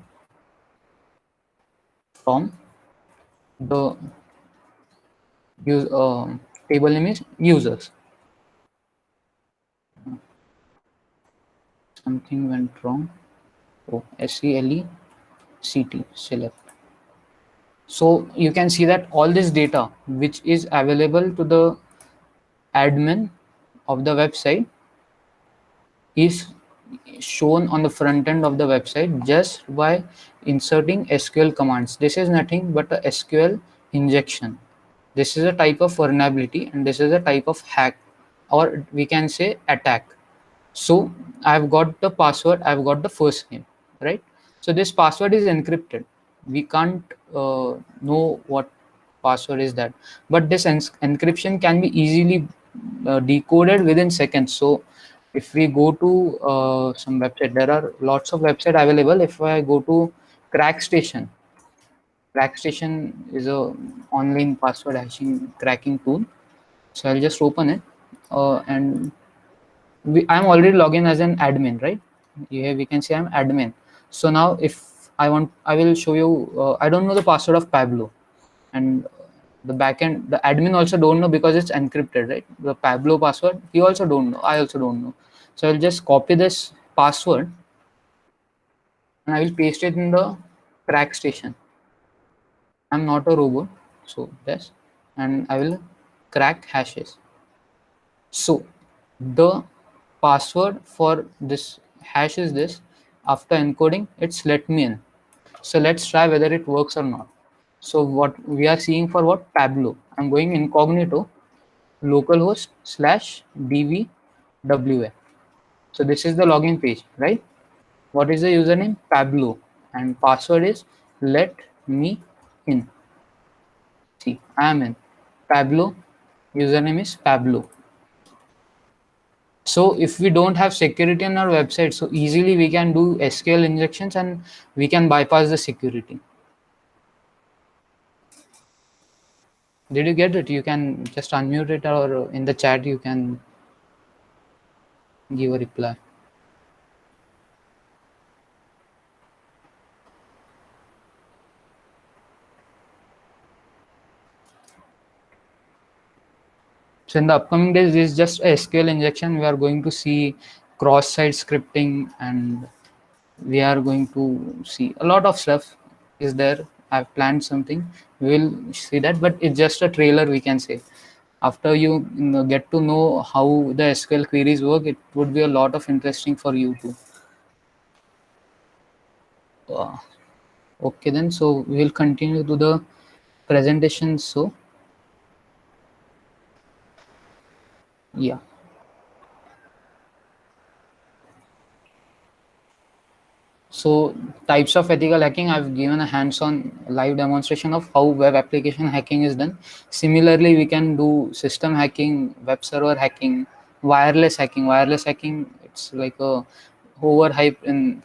from the table name is users. Something went wrong. Oh, SELECT select. So you can see that all this data which is available to the admin of the website is shown on the front end of the website just by inserting SQL commands. This is nothing but a SQL injection. This is a type of vulnerability and this is a type of hack, or we can say attack. So I've got the password, I've got the first name, right? So this password is encrypted. We can't know what password is that, but this encryption can be easily decoded within seconds. So if we go to some website, there are lots of website available. If I go to CrackStation, CrackStation is a online password hashing cracking tool. So I'll just open it and I'm already logged in as an admin, right? Here we can say I'm admin. So now if I want, I will show you, I don't know the password of Pablo, and the backend, the admin also don't know because it's encrypted, right? The Pablo password, he also don't know, I also don't know. So I'll just copy this password and I will paste it in the CrackStation. I'm not a robot, so yes, and I will crack hashes. So the password for this hash is this. After encoding, it's let me in. So let's try whether it works or not. So what we are seeing for what? Pablo. I'm going incognito localhost /dbwa. So this is the login page, right? What is the username? Pablo. and password is let me in. See, I am in. Pablo, username is Pablo. So if we don't have security on our website, so easily we can do SQL injections and we can bypass the security. Did you get it? You can just unmute it, or in the chat you can give a reply. So in the upcoming days, this is just a SQL injection. We are going to see cross-site scripting, and we are going to see a lot of stuff is there. I've planned something. We will see that, but it's just a trailer, we can say. After you get to know how the SQL queries work, it would be a lot of interesting for you too. Okay, then, so we will continue to the presentation. So yeah. So types of ethical hacking, I've given a hands-on live demonstration of how web application hacking is done. Similarly, we can do system hacking, web server hacking, wireless hacking. Wireless hacking, it's like a overhype in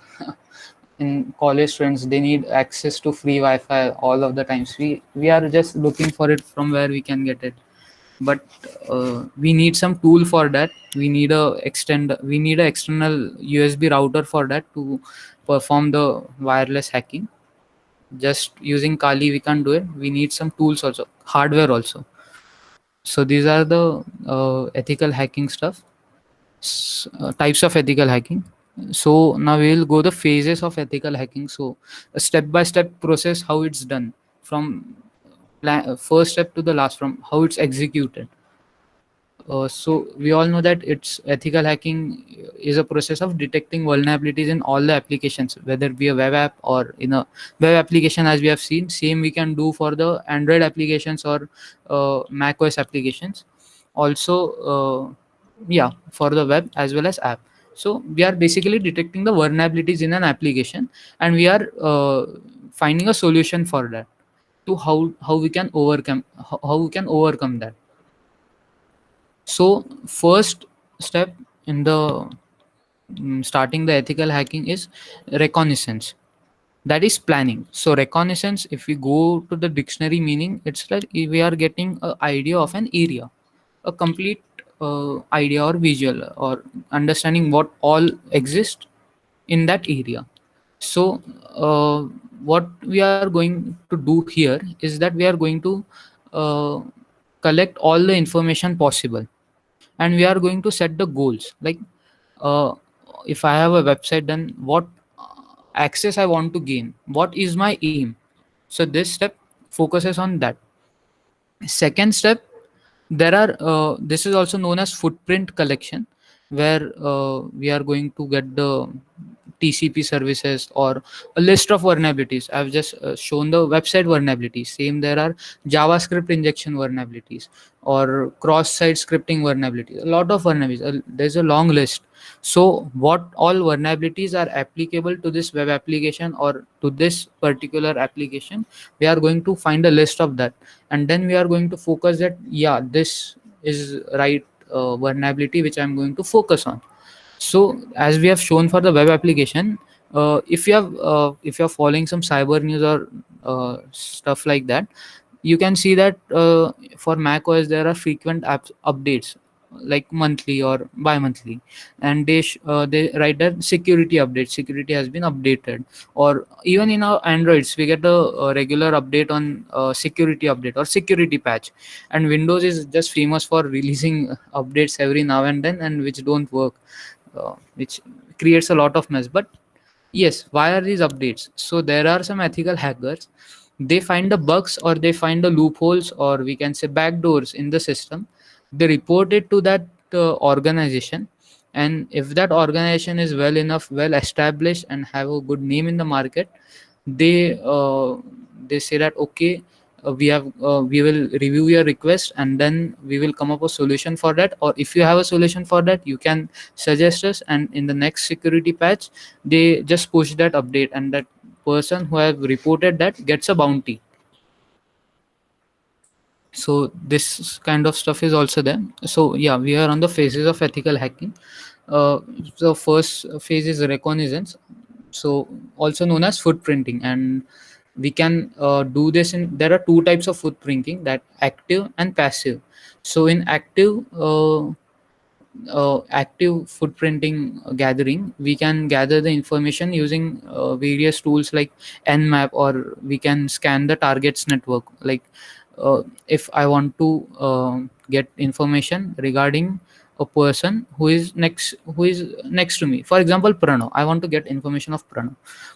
in college students. They need access to free Wi-Fi all of the times. We are just looking for it from where we can get it, but we need some tool for that. We need a external USB router for that to perform the wireless hacking. Just using Kali we can't do it. We need some tools also, hardware also. So these are the ethical hacking stuff. Types of ethical hacking. So now we will go the phases of ethical hacking. So a step by step process, how it's done from first step to the last, from how it's executed. So we all know that it's ethical hacking is a process of detecting vulnerabilities in all the applications, whether it be a web app or in a web application. As we have seen, same we can do for the Android applications or Mac OS applications. Also, yeah, for the web as well as app. So we are basically detecting the vulnerabilities in an application, and we are finding a solution for that, to how we can overcome, how we can overcome that. So first step in the starting the ethical hacking is reconnaissance. That is planning. So reconnaissance, if we go to the dictionary meaning, it's like we are getting an idea of an area, a complete idea or visual, or understanding what all exists in that area. So what we are going to do here is that we are going to uh, collect all the information possible, and we are going to set the goals. Like uh, if I have a website, then what access I want to gain, what is my aim. So this step focuses on that. Second step, there are this is also known as footprint collection, where we are going to get the TCP services or a list of vulnerabilities. I've just shown the website vulnerabilities. Same, there are JavaScript injection vulnerabilities or cross-site scripting vulnerabilities. A lot of vulnerabilities. There's a long list. So, what all vulnerabilities are applicable to this web application or to this particular application? We are going to find a list of that, and then we are going to focus that, yeah, this is right vulnerability which I'm going to focus on. So as we have shown for the web application, if you are following some cyber news or stuff like that, you can see that for Mac OS there are frequent updates, like monthly or bi-monthly, and they write that security has been updated. Or even in our Androids we get a regular update on security update or security patch. And Windows is just famous for releasing updates every now and then, and which don't work, which creates a lot of mess. But yes, why are these updates? So there are some ethical hackers. They find the bugs, or they find the loopholes, or we can say backdoors in the system. They report it to that organization, and if that organization is well enough, well established, and have a good name in the market, they they say that okay, we will review your request, and then we will come up a solution for that. Or if you have a solution for that, you can suggest us, and in the next security patch they just push that update, and that person who have reported that gets a bounty. So this kind of stuff is also there. So yeah, we are on the phases of ethical hacking. uh, the first phase is reconnaissance, so also known as footprinting. And we can do this in, there are two types of footprinting, that active and passive. So in active footprinting gathering, we can gather the information using various tools like nmap, or we can scan the target's network. Like if I want to get information regarding a person who is next to me, for example Pranav, I want to get information of Pranav.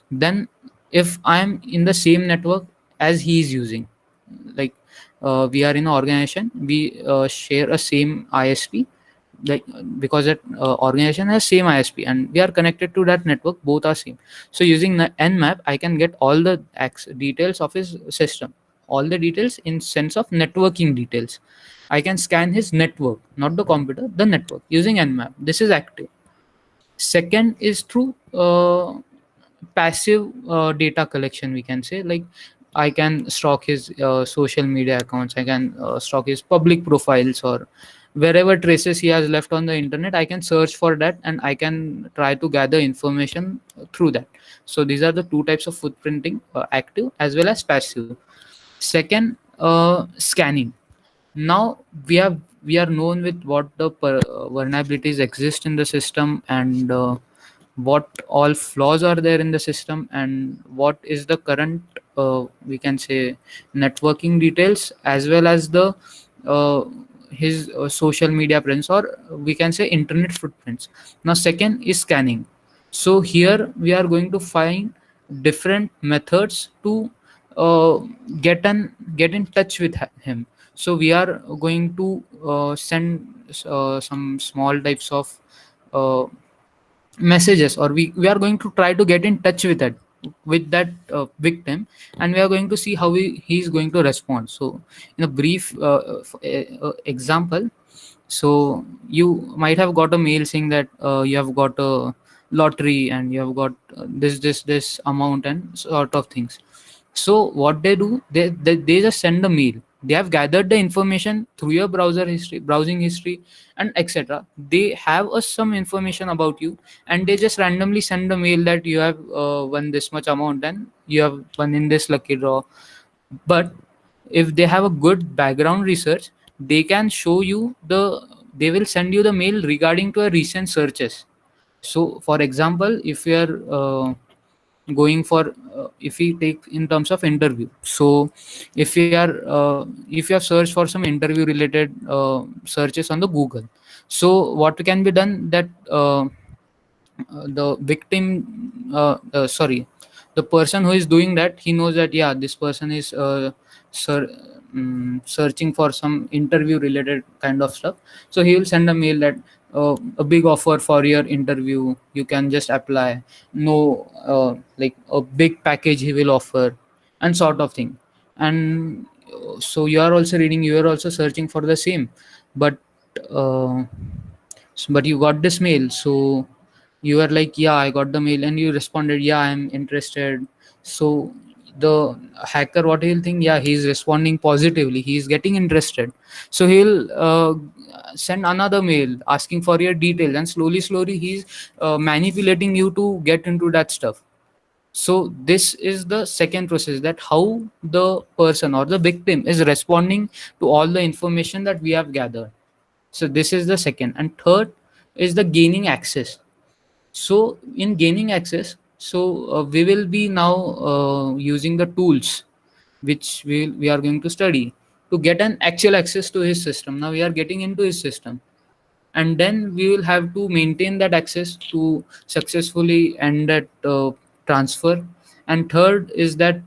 Then if I'm in the same network as he is using, like we are in an organization, we share a same isp, like because that organization has same isp and we are connected to that network, both are same. So using the nmap, I can get all the details of his system, all the details in sense of networking details. I can scan his network, not the computer, the network, using nmap. This is active. Second is through passive data collection, we can say. Like I can stalk his social media accounts, I can stalk his public profiles, or wherever traces he has left on the internet, I can search for that and I can try to gather information through that. So these are the two types of footprinting, active as well as passive. Second, scanning. Now we are known with what the vulnerabilities exist in the system, and what all flaws are there in the system, and what is the current we can say networking details, as well as the uh, his social media presence, or we can say internet footprints. Now second is scanning. So here we are going to find different methods to uh, get in touch with him. So we are going to send some small types of uh, messages, or we are going to try to get in touch with that victim, and we are going to see how he's going to respond. So in a brief example, so you might have got a mail saying that you have got a lottery and you have got this amount and sort of things. So what they do, they just send a mail. They have gathered the information through your browsing history, and etc. They have some information about you, and they just randomly send a mail that you have won this much amount and you have won in this lucky draw. But if they have a good background research, they can show you they will send you the mail regarding to a recent searches. So for example, if you are going for if we take in terms of interview, so if you have searched for some interview related searches on the Google, so what can be done, that the victim sorry, the person who is doing that, he knows that yeah, this person is ser- searching for some interview related kind of stuff. So he will send a mail that a big offer for your interview, you can just apply. No like a big package he will offer, and sort of thing. And so you are also reading, you are also searching for the same, but uh, but you got this mail. So you are like, yeah, I got the mail, and you responded, yeah, I'm interested. So the hacker, what he'll think, yeah, he's responding positively, he's getting interested. So he'll send another mail asking for your details, and slowly he's manipulating you to get into that stuff. So this is the second process, that how the person or the victim is responding to all the information that we have gathered. So this is the second. And third is the gaining access. So in gaining access, so we will be now using the tools which we are going to study to get an actual access to his system. Now we are getting into his system, and then we will have to maintain that access to successfully end that transfer. And third is that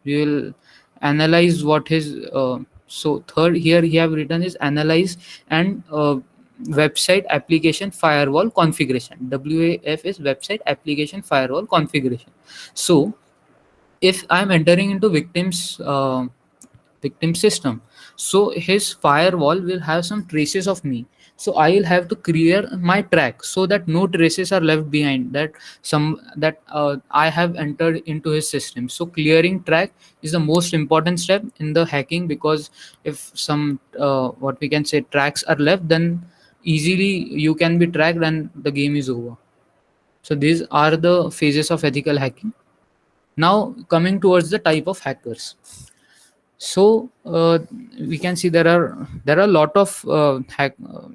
we will analyze what his so third here he have written is analyze and website application firewall configuration. WAF is website application firewall configuration. So if I'm entering into victim system, So his firewall will have some traces of me. So I will have to clear my track so that no traces are left behind, that I have entered into his system. So clearing track is the most important step in the hacking, because if some what we can say tracks are left, then easily you can be tracked and the game is over. So these are the phases of ethical hacking. Now coming towards the type of hackers. So we can see there are a lot of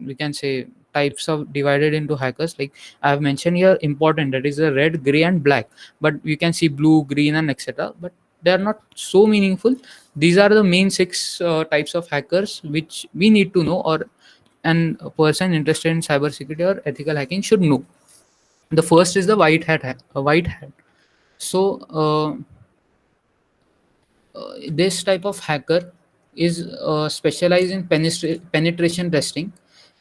we can say types of divided into hackers. Like I have mentioned here, important, that is the red, gray, and black. But you can see blue, green, and etc. But they are not so meaningful. These are the main six types of hackers which we need to know, or a person interested in cybersecurity or ethical hacking should know. The first is the white hat. So this type of hacker is specialized in penetration testing,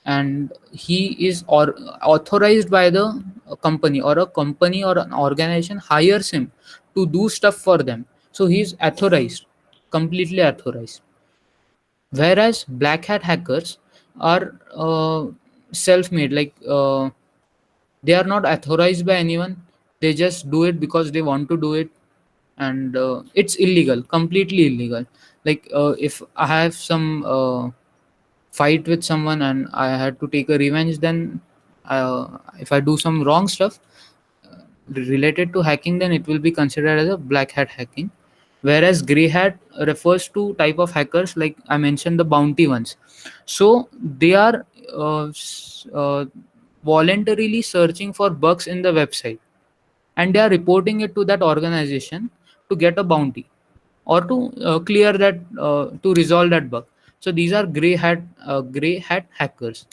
and he is authorized by the company, or a company or an organization hires him to do stuff for them. So he is authorized, completely authorized. Whereas black hat hackers are self-made, like they are not authorized by anyone. They just do it because they want to do it, and it's illegal, completely illegal. Like if I have some fight with someone and I had to take a revenge, then if I do some wrong stuff related to hacking, then it will be considered as a black hat hacking. Whereas gray hat refers to type of hackers, like I mentioned, the bounty ones. So they are voluntarily searching for bugs in the website, and they are reporting it to that organization to get a bounty, or to clear that to resolve that bug. So these are gray hat hackers.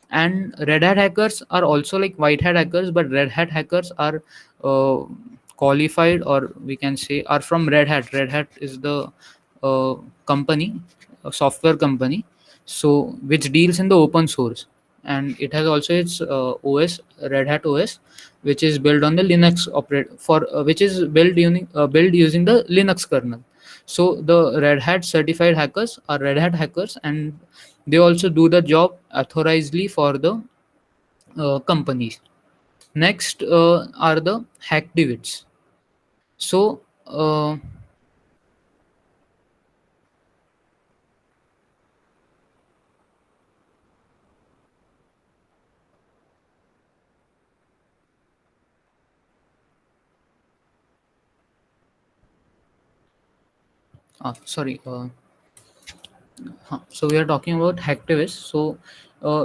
And red hat hackers are also like white hat hackers, but red hat hackers are uh, qualified, or we can say are from red hat is the uh, company, a software company, so which deals in the open source. And it has also its os, red hat os, which is built on the linux operate for which is built using the linux kernel. So the red hat certified hackers are red hat hackers, and they also do the job authorizedly for the companies. Next are the hacktivists. So sorry. So we are talking about hacktivists. So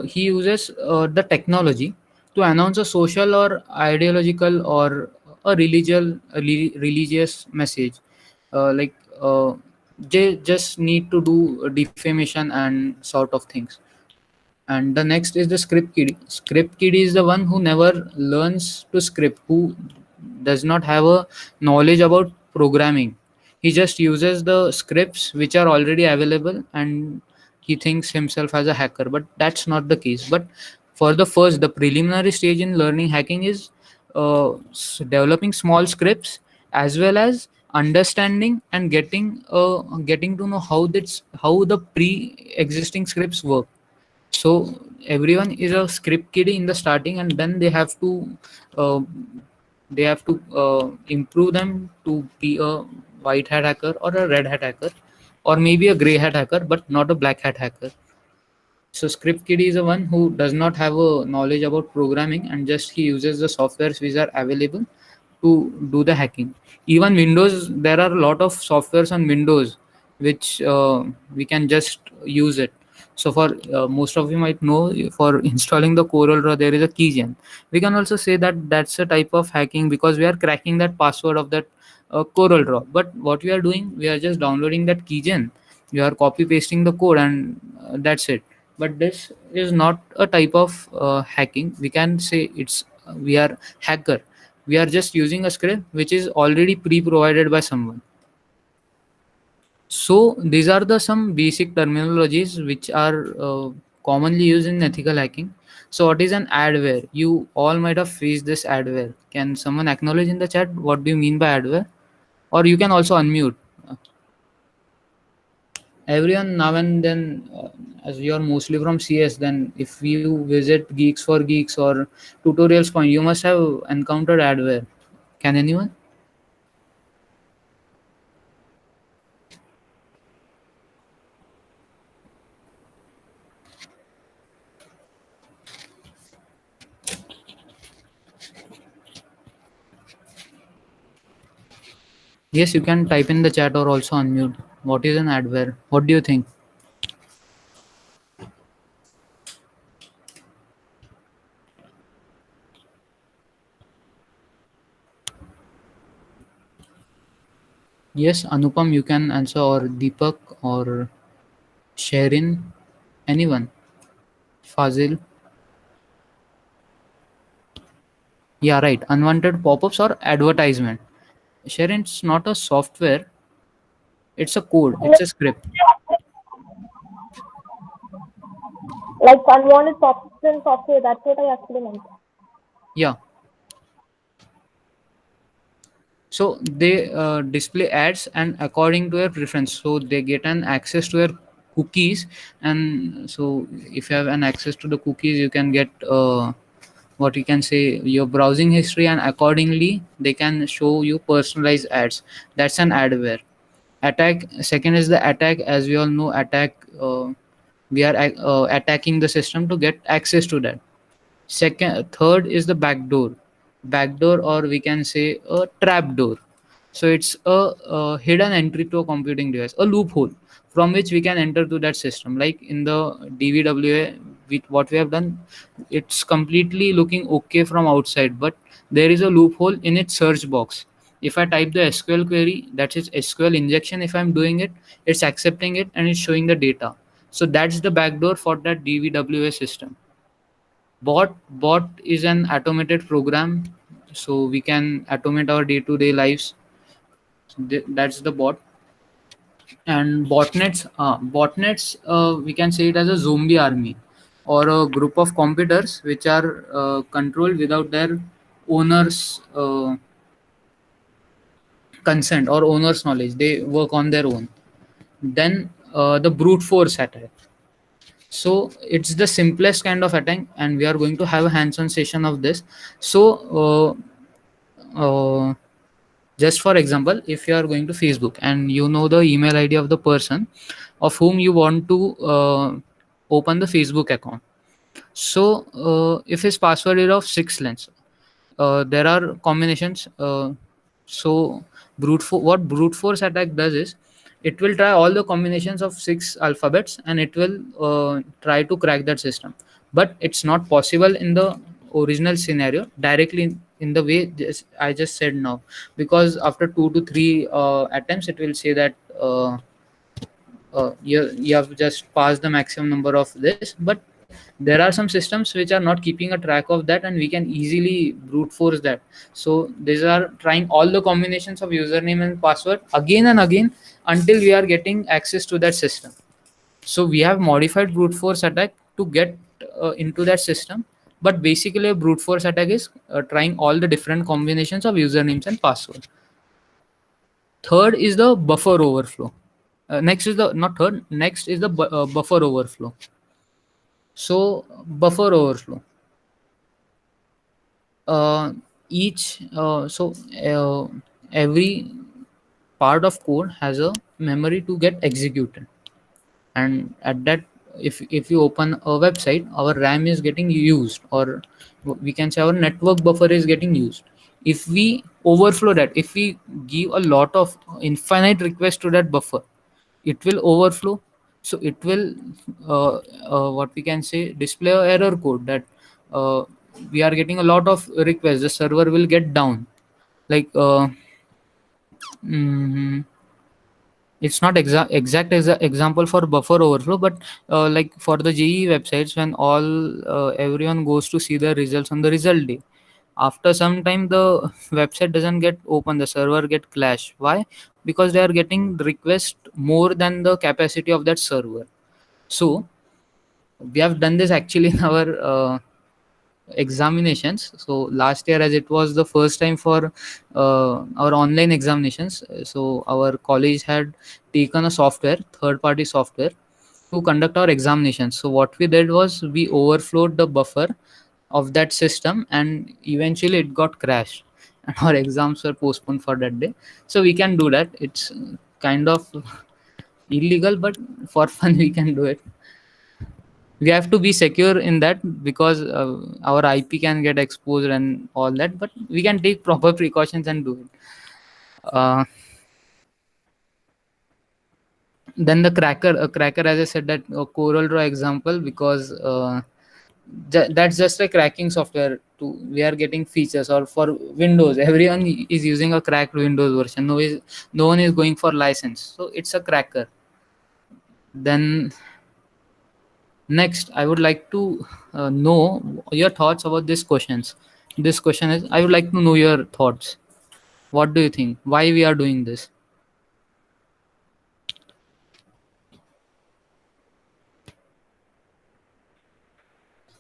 he uses the technology to announce a social or ideological or religious message. Like they just need to do defamation and sort of things. And the next is the script kid. Script kid is the one who never learns to script, who does not have a knowledge about programming. He just uses the scripts which are already available, and he thinks himself as a hacker, but that's not the case. But for the preliminary stage in learning hacking is developing small scripts, as well as understanding and getting to know how the pre-existing scripts work. So everyone is a script kid in the starting, and then uh, improve them to be a white hat hacker or a red hat hacker, or maybe a gray hat hacker, but not a black hat hacker. So script kid is the one who does not have a knowledge about programming, and just he uses the softwares which are available to do the hacking. Even windows, there are a lot of softwares on windows which we can just use it. So for most of you might know, for installing the Corel Draw there is a keygen. We can also say that that's a type of hacking, because we are cracking that password of that Corel Draw. But what we are doing, we are just downloading that keygen, we are copy pasting the code, and that's it. But this is not a type of hacking. We can say it's we are hacker. We are just using a script which is already pre-provided by someone. So these are the some basic terminologies which are commonly used in ethical hacking. So what is an adware? You all might have faced this adware. Can someone acknowledge in the chat what do you mean by adware? Or you can also unmute. everyone now and then, as you are mostly from CS, then if you visit Geeks for Geeks or Tutorials Point, you must have encountered adware. Can anyone? Yes, you can type in the chat or also unmute. What is an adware? What do you think? Yes, Anupam, you can answer, or Deepak, or Sherin, anyone. Fazil. Yeah, right. Unwanted pop-ups or advertisement. Sherin, it's not a software, it's a code, it's a script. Like unwanted pop-ups in software. That's what I actually meant. Yeah. So they display ads and according to your preference. So they get an access to your cookies, and so if you have an access to the cookies, you can get what you can say your browsing history, and accordingly they can show you personalized ads. That's an adware. Attack. Second is the attack. As we all know, attack. We are attacking the system to get access to that. Second, third is the backdoor, or we can say a trap door. So it's a hidden entry to a computing device, a loophole from which we can enter to that system. Like in the DVWA, what we have done, it's completely looking okay from outside, but there is a loophole in its search box. If I type the SQL query, that is SQL injection, if I'm doing it, it's accepting it and it's showing the data. So that's the backdoor for that DVWA system. Bot is an automated program, so we can automate our day-to-day lives. That's the bot. And botnets, we can say it as a zombie army, or a group of computers which are controlled without their owners consent or owners knowledge. They work on their own. Then the brute force attack. So it's the simplest kind of attack, and we are going to have a hands-on session of this. So just for example, if you are going to Facebook and you know the email ID of the person of whom you want to open the Facebook account. So if his password is of 6 lengths, there are combinations. So what brute force attack does is it will try all the combinations of 6 alphabets, and it will try to crack that system. But it's not possible in the original scenario directly in the way I just said now, because after 2 to 3 attempts, it will say that you have just passed the maximum number of this. But there are some systems which are not keeping a track of that, and we can easily brute force that. So these are trying all the combinations of username and password again and again until we are getting access to that system. So we have modified brute force attack to get into that system, but basically a brute force attack is trying all the different combinations of usernames and password. Third is the buffer overflow. Next is the not third. Next is the buffer overflow. So buffer overflow. Uh, each so every part of code has a memory to get executed, and at that, if you open a website, our RAM is getting used, or we can say our network buffer is getting used. If we overflow that, if we give a lot of infinite requests to that buffer, it will overflow. So it will what we can say display a error code that uh, we are getting a lot of requests, the server will get down. Like mm, it's not exact example for buffer overflow, but like for the JE websites, when all everyone goes to see the results on the result day, after some time the website doesn't get open, the server get clash. Why? Because they are getting request more than the capacity of that server. So we have done this actually in our examinations. So last year, as it was the first time for our online examinations, so our college had taken a software, third party software, to conduct our examinations. So what we did was we overflowed the buffer of that system, and eventually it got crashed and our exams were postponed for that day. So we can do that. It's kind of illegal, but for fun we can do it. We have to be secure in that, because our IP can get exposed and all that, but we can take proper precautions and do it. Then the cracker, as I said, that Coral Draw example, because that's just a cracking software. To we are getting features, or for Windows, everyone is using a cracked Windows version. No one is going for license, so it's a cracker. Then next, I would like to know your thoughts about these questions. This question is, I would like to know your thoughts. What do you think? Why we are doing this?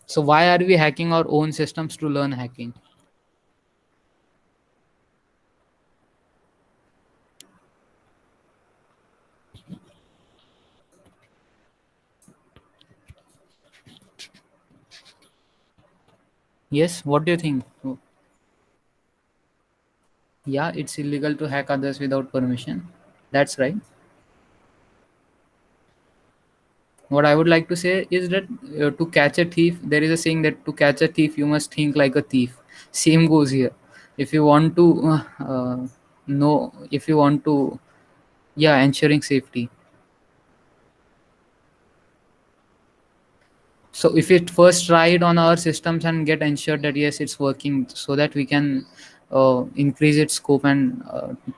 So why are we hacking our own systems to learn hacking? Yes, what do you think? Yeah, it's illegal to hack others without permission. That's right. What I would like to say is that to catch a thief, there is a saying that to catch a thief, you must think like a thief. Same goes here. If you want to know, if you want to, yeah, ensuring safety. So if it first try it on our systems and get ensured that yes, it's working, so that we can increase its scope and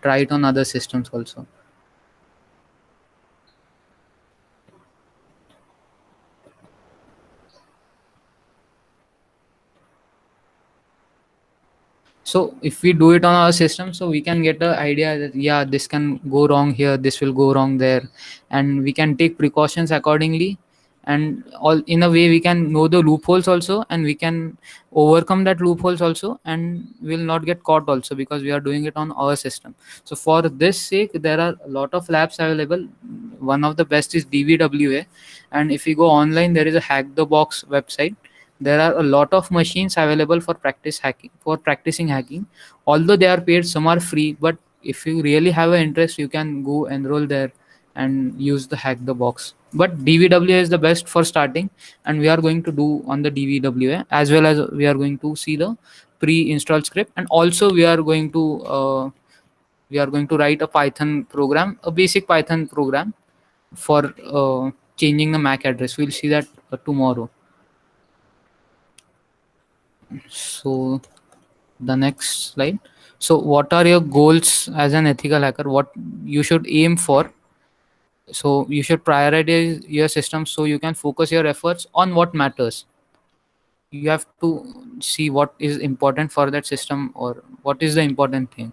try it on other systems also. So if we do it on our system, so we can get the idea that yeah, this can go wrong here, this will go wrong there, and we can take precautions accordingly. And all in a way we can know the loopholes also, and we can overcome that loopholes also, and will not get caught also, because we are doing it on our system. So for this sake, there are a lot of labs available. One of the best is DVWA, and if you go online, there is a Hack the Box website. There are a lot of machines available for practicing hacking. Although they are paid, some are free, but if you really have an interest, you can go enroll there and use the Hack the Box. But DVWA is the best for starting, and we are going to do on the DVWA, as well as we are going to see the pre-installed script, and also we are going to write a Python program, a basic Python program for changing the MAC address. We'll see that tomorrow. So the next slide. So what are your goals as an ethical hacker? What you should aim for? So you should prioritize your system, so you can focus your efforts on what matters. You have to see what is important for that system, or what is the important thing.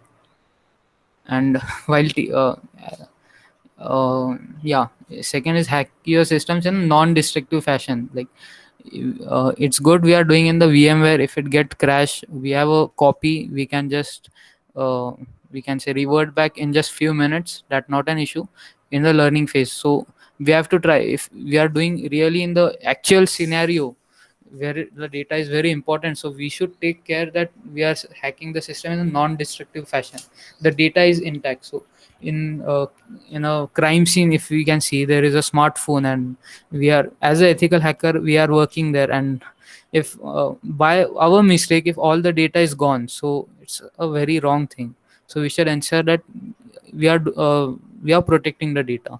And while yeah, second is hack your systems in non-destructive fashion. Like it's good we are doing in the VMware. If it get crash, we have a copy, we can just uh, we can say revert back in just few minutes. That not an issue in the learning phase. So we have to try. If we are doing really in the actual scenario where the data is very important, so we should take care that we are hacking the system in a non-destructive fashion. The data is intact. So in a crime scene, if we can see there is a smartphone, and we are, as an ethical hacker, we are working there, and if by our mistake, if all the data is gone, so it's a very wrong thing. So we should ensure that we are protecting the data.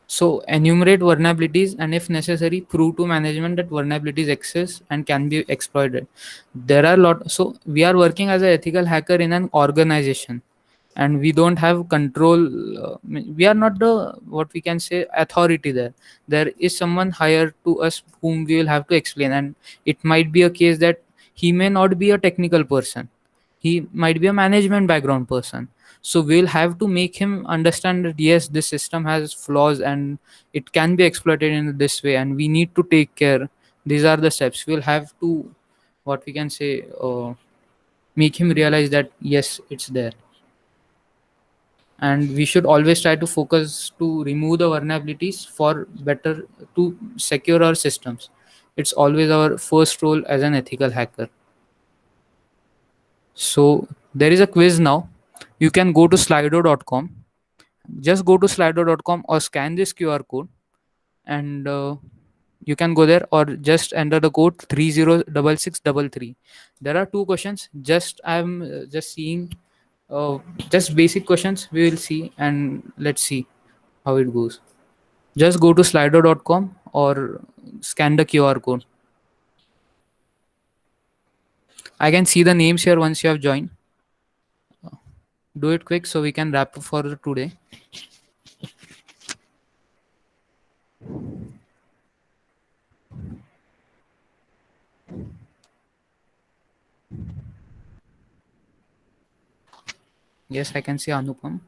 So enumerate vulnerabilities, and if necessary, prove to management that vulnerabilities exist and can be exploited. There are a lot. So we are working as an ethical hacker in an organization, and we don't have control. We are not the, what we can say, authority there. There is someone hired to us whom we will have to explain, and it might be a case that he may not be a technical person. he might be a management background person. So we'll have to make him understand that yes, this system has flaws and it can be exploited in this way, and we need to take care. These are the steps. We'll have to, what we can say, make him realize that yes, it's there. And we should always try to focus to remove the vulnerabilities for better to secure our systems. It's always our first role as an ethical hacker. So there is a quiz now. You can go to slido.com. Just go to slido.com or scan this QR code, and you can go there, or just enter the code 306633. There are two questions. Just I'm just seeing just basic questions we will see, and let's see how it goes. Just go to slido.com or scan the QR code. I can see the names here once you have joined. Do it quick so we can wrap up for today. Yes, I can see Anupam.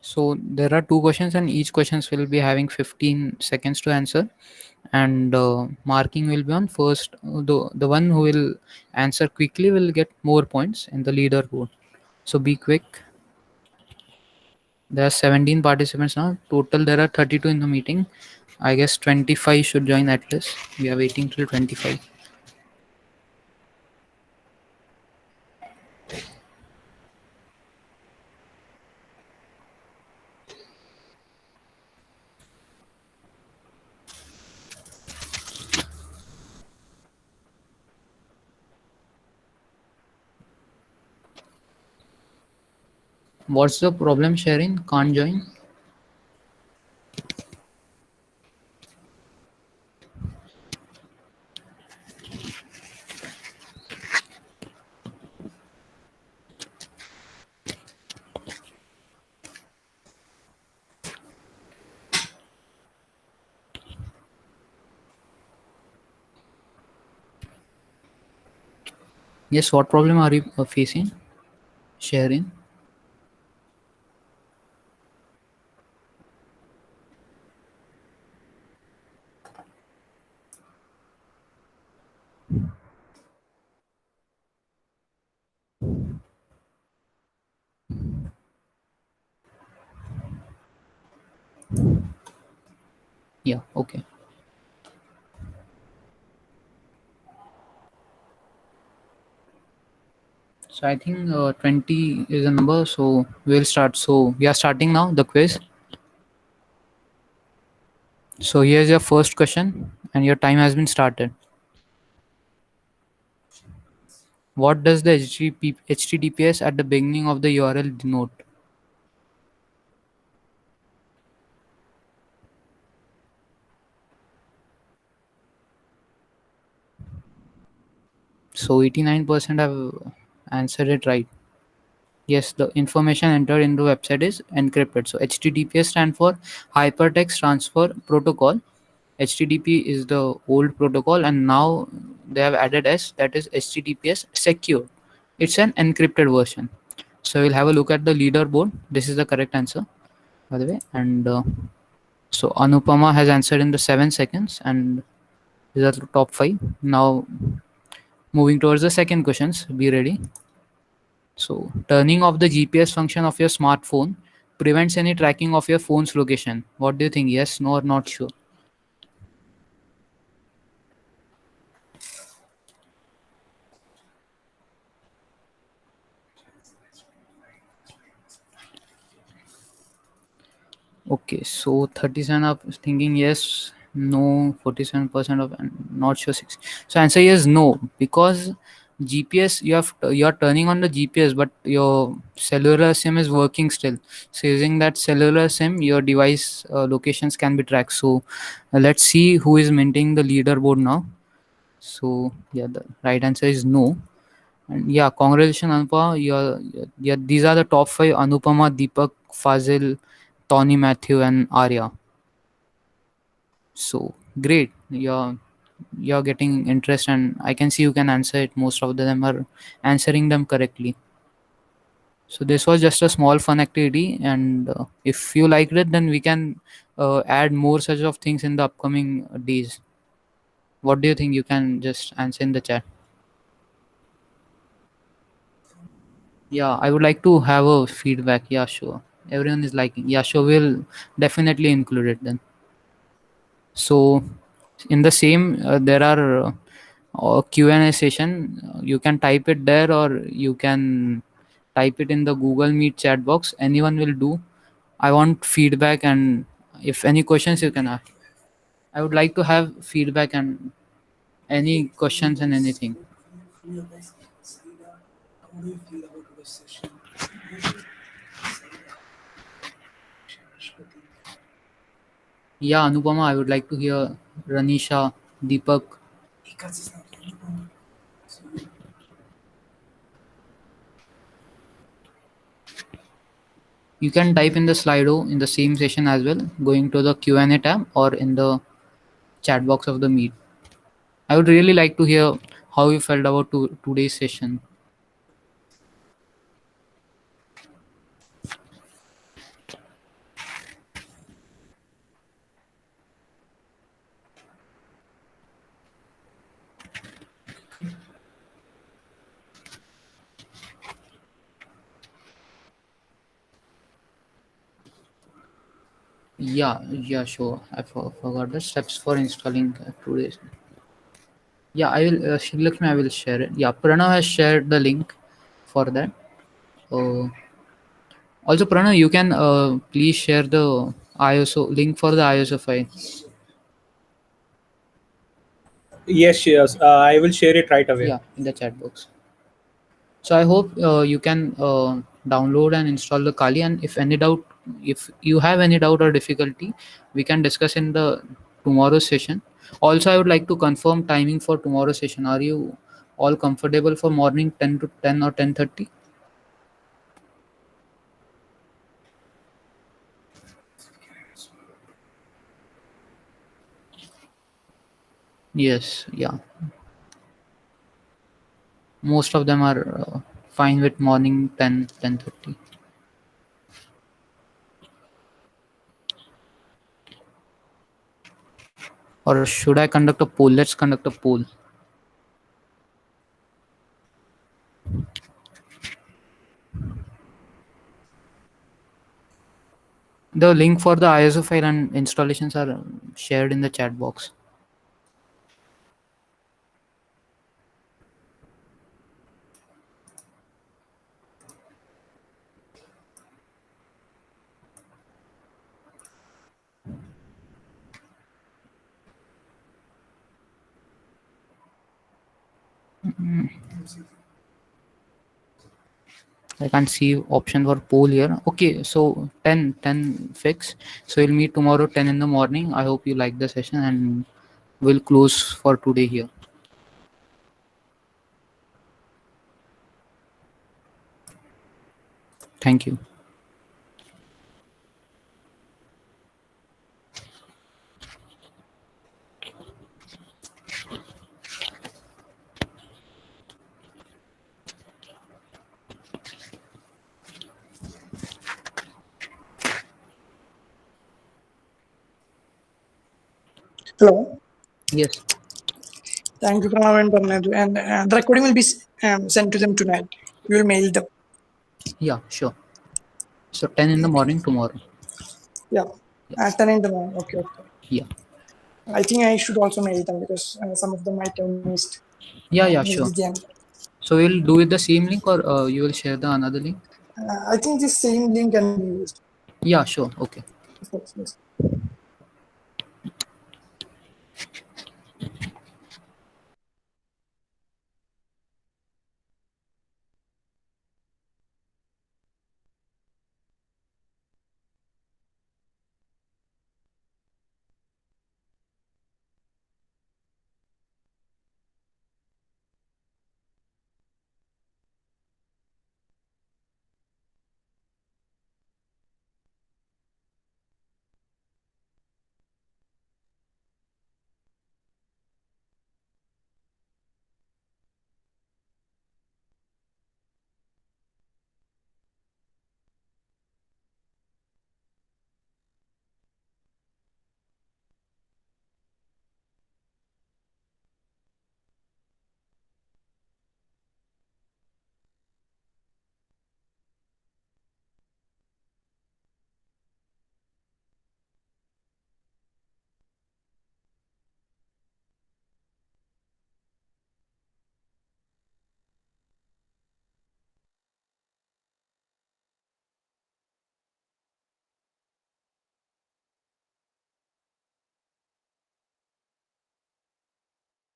So there are two questions, and each questions will be having 15 seconds to answer, and marking will be on first. The one who will answer quickly will get more points in the leaderboard. So be quick. There are 17 participants now. Total there are 32 in the meeting. I guess 25 should join at least. We are waiting till 25. What's the problem, Sharin? Can't join? Yes, what problem are you facing, Sharin? Yeah, okay. So I think 20 is a number, so we'll start. So we are starting now the quiz. So here's your first question, and your time has been started. What does the HTTPS at the beginning of the URL denote? So 89% have answered it right. Yes, the information entered into the website is encrypted. So HTTPS stand for Hypertext Transfer Protocol. HTTP is the old protocol, and now they have added S, that is HTTPS Secure. It's an encrypted version. So we'll have a look at the leaderboard. This is the correct answer, by the way. And so Anupama has answered in the 7 seconds, and These are the top 5. Now, moving towards the second questions. Be ready. So, turning off the GPS function of your smartphone prevents any tracking of your phone's location. What do you think? Yes, no, or not sure? Okay, so 37 are thinking yes, no, 47% of not sure 6. So answer is no, because GPS you're turning on the GPS, but your cellular SIM is working still. So using that cellular SIM, your device locations can be tracked. So let's see who is maintaining the leaderboard now. So yeah, the right answer is no. And yeah, congratulations, Anupa. Yeah, these are the top 5: Anupama, Deepak, Fazil, Tony, Matthew, and Arya. So great. You're getting interest, and I can see you can answer it. Most of them are answering them correctly. So this was just a small fun activity, and if you liked it, then we can add more such of things in the upcoming days. What do you think? You can just answer in the chat. Yeah, I would like to have a feedback. Yeah, sure. Everyone is liking. Yeah, sure. We'll definitely include it then. So, in the same, there are Q&A session. You can type it there, or you can type it in the Google Meet chat box. Anyone will do. I want feedback, and if any questions, you can ask. I would like to have feedback and any questions and anything. Yeah, Anupama, I would like to hear Ranisha, Deepak. You can type in the Slido in the same session as well, going to the Q&A tab or in the chat box of the Meet. I would really like to hear how you felt about today's session. Yeah, sure. I forgot the steps for installing today's. Yeah, I will. Lakshmi, I will share it. Yeah, Pranav has shared the link for that. Uh, Also, Pranav, you can please share the ISO link for the ISO file. Yes. I will share it right away. Yeah, in the chat box. So I hope you can download and install the Kali. And if you have any doubt or difficulty, we can discuss in the tomorrow's session. Also, I would like to confirm timing for tomorrow's session. Are you all comfortable for morning 10 to 10 or 10:30? Yes, yeah. Most of them are fine with morning 10, 10:30. Or should I conduct a poll? Let's conduct a poll. The link for the ISO file and installations are shared in the chat box. I can't see option for poll here. Okay, so 10 fix. So we'll meet tomorrow 10 in the morning. I hope you like the session, and we'll close for today here. Thank you. Hello. Yes. Thank you, Pranav and Parnadu. And the recording will be sent to them tonight. We will mail them. Yeah, sure. So 10 in the morning tomorrow. Yeah. At 10 in the morning. Okay. Yeah. I think I should also mail them because some of them might have missed. Yeah, missed sure. the jam. So we'll do with the same link, or you will share the another link? I think this same link can be used. Yeah, sure. Okay. Yes, yes.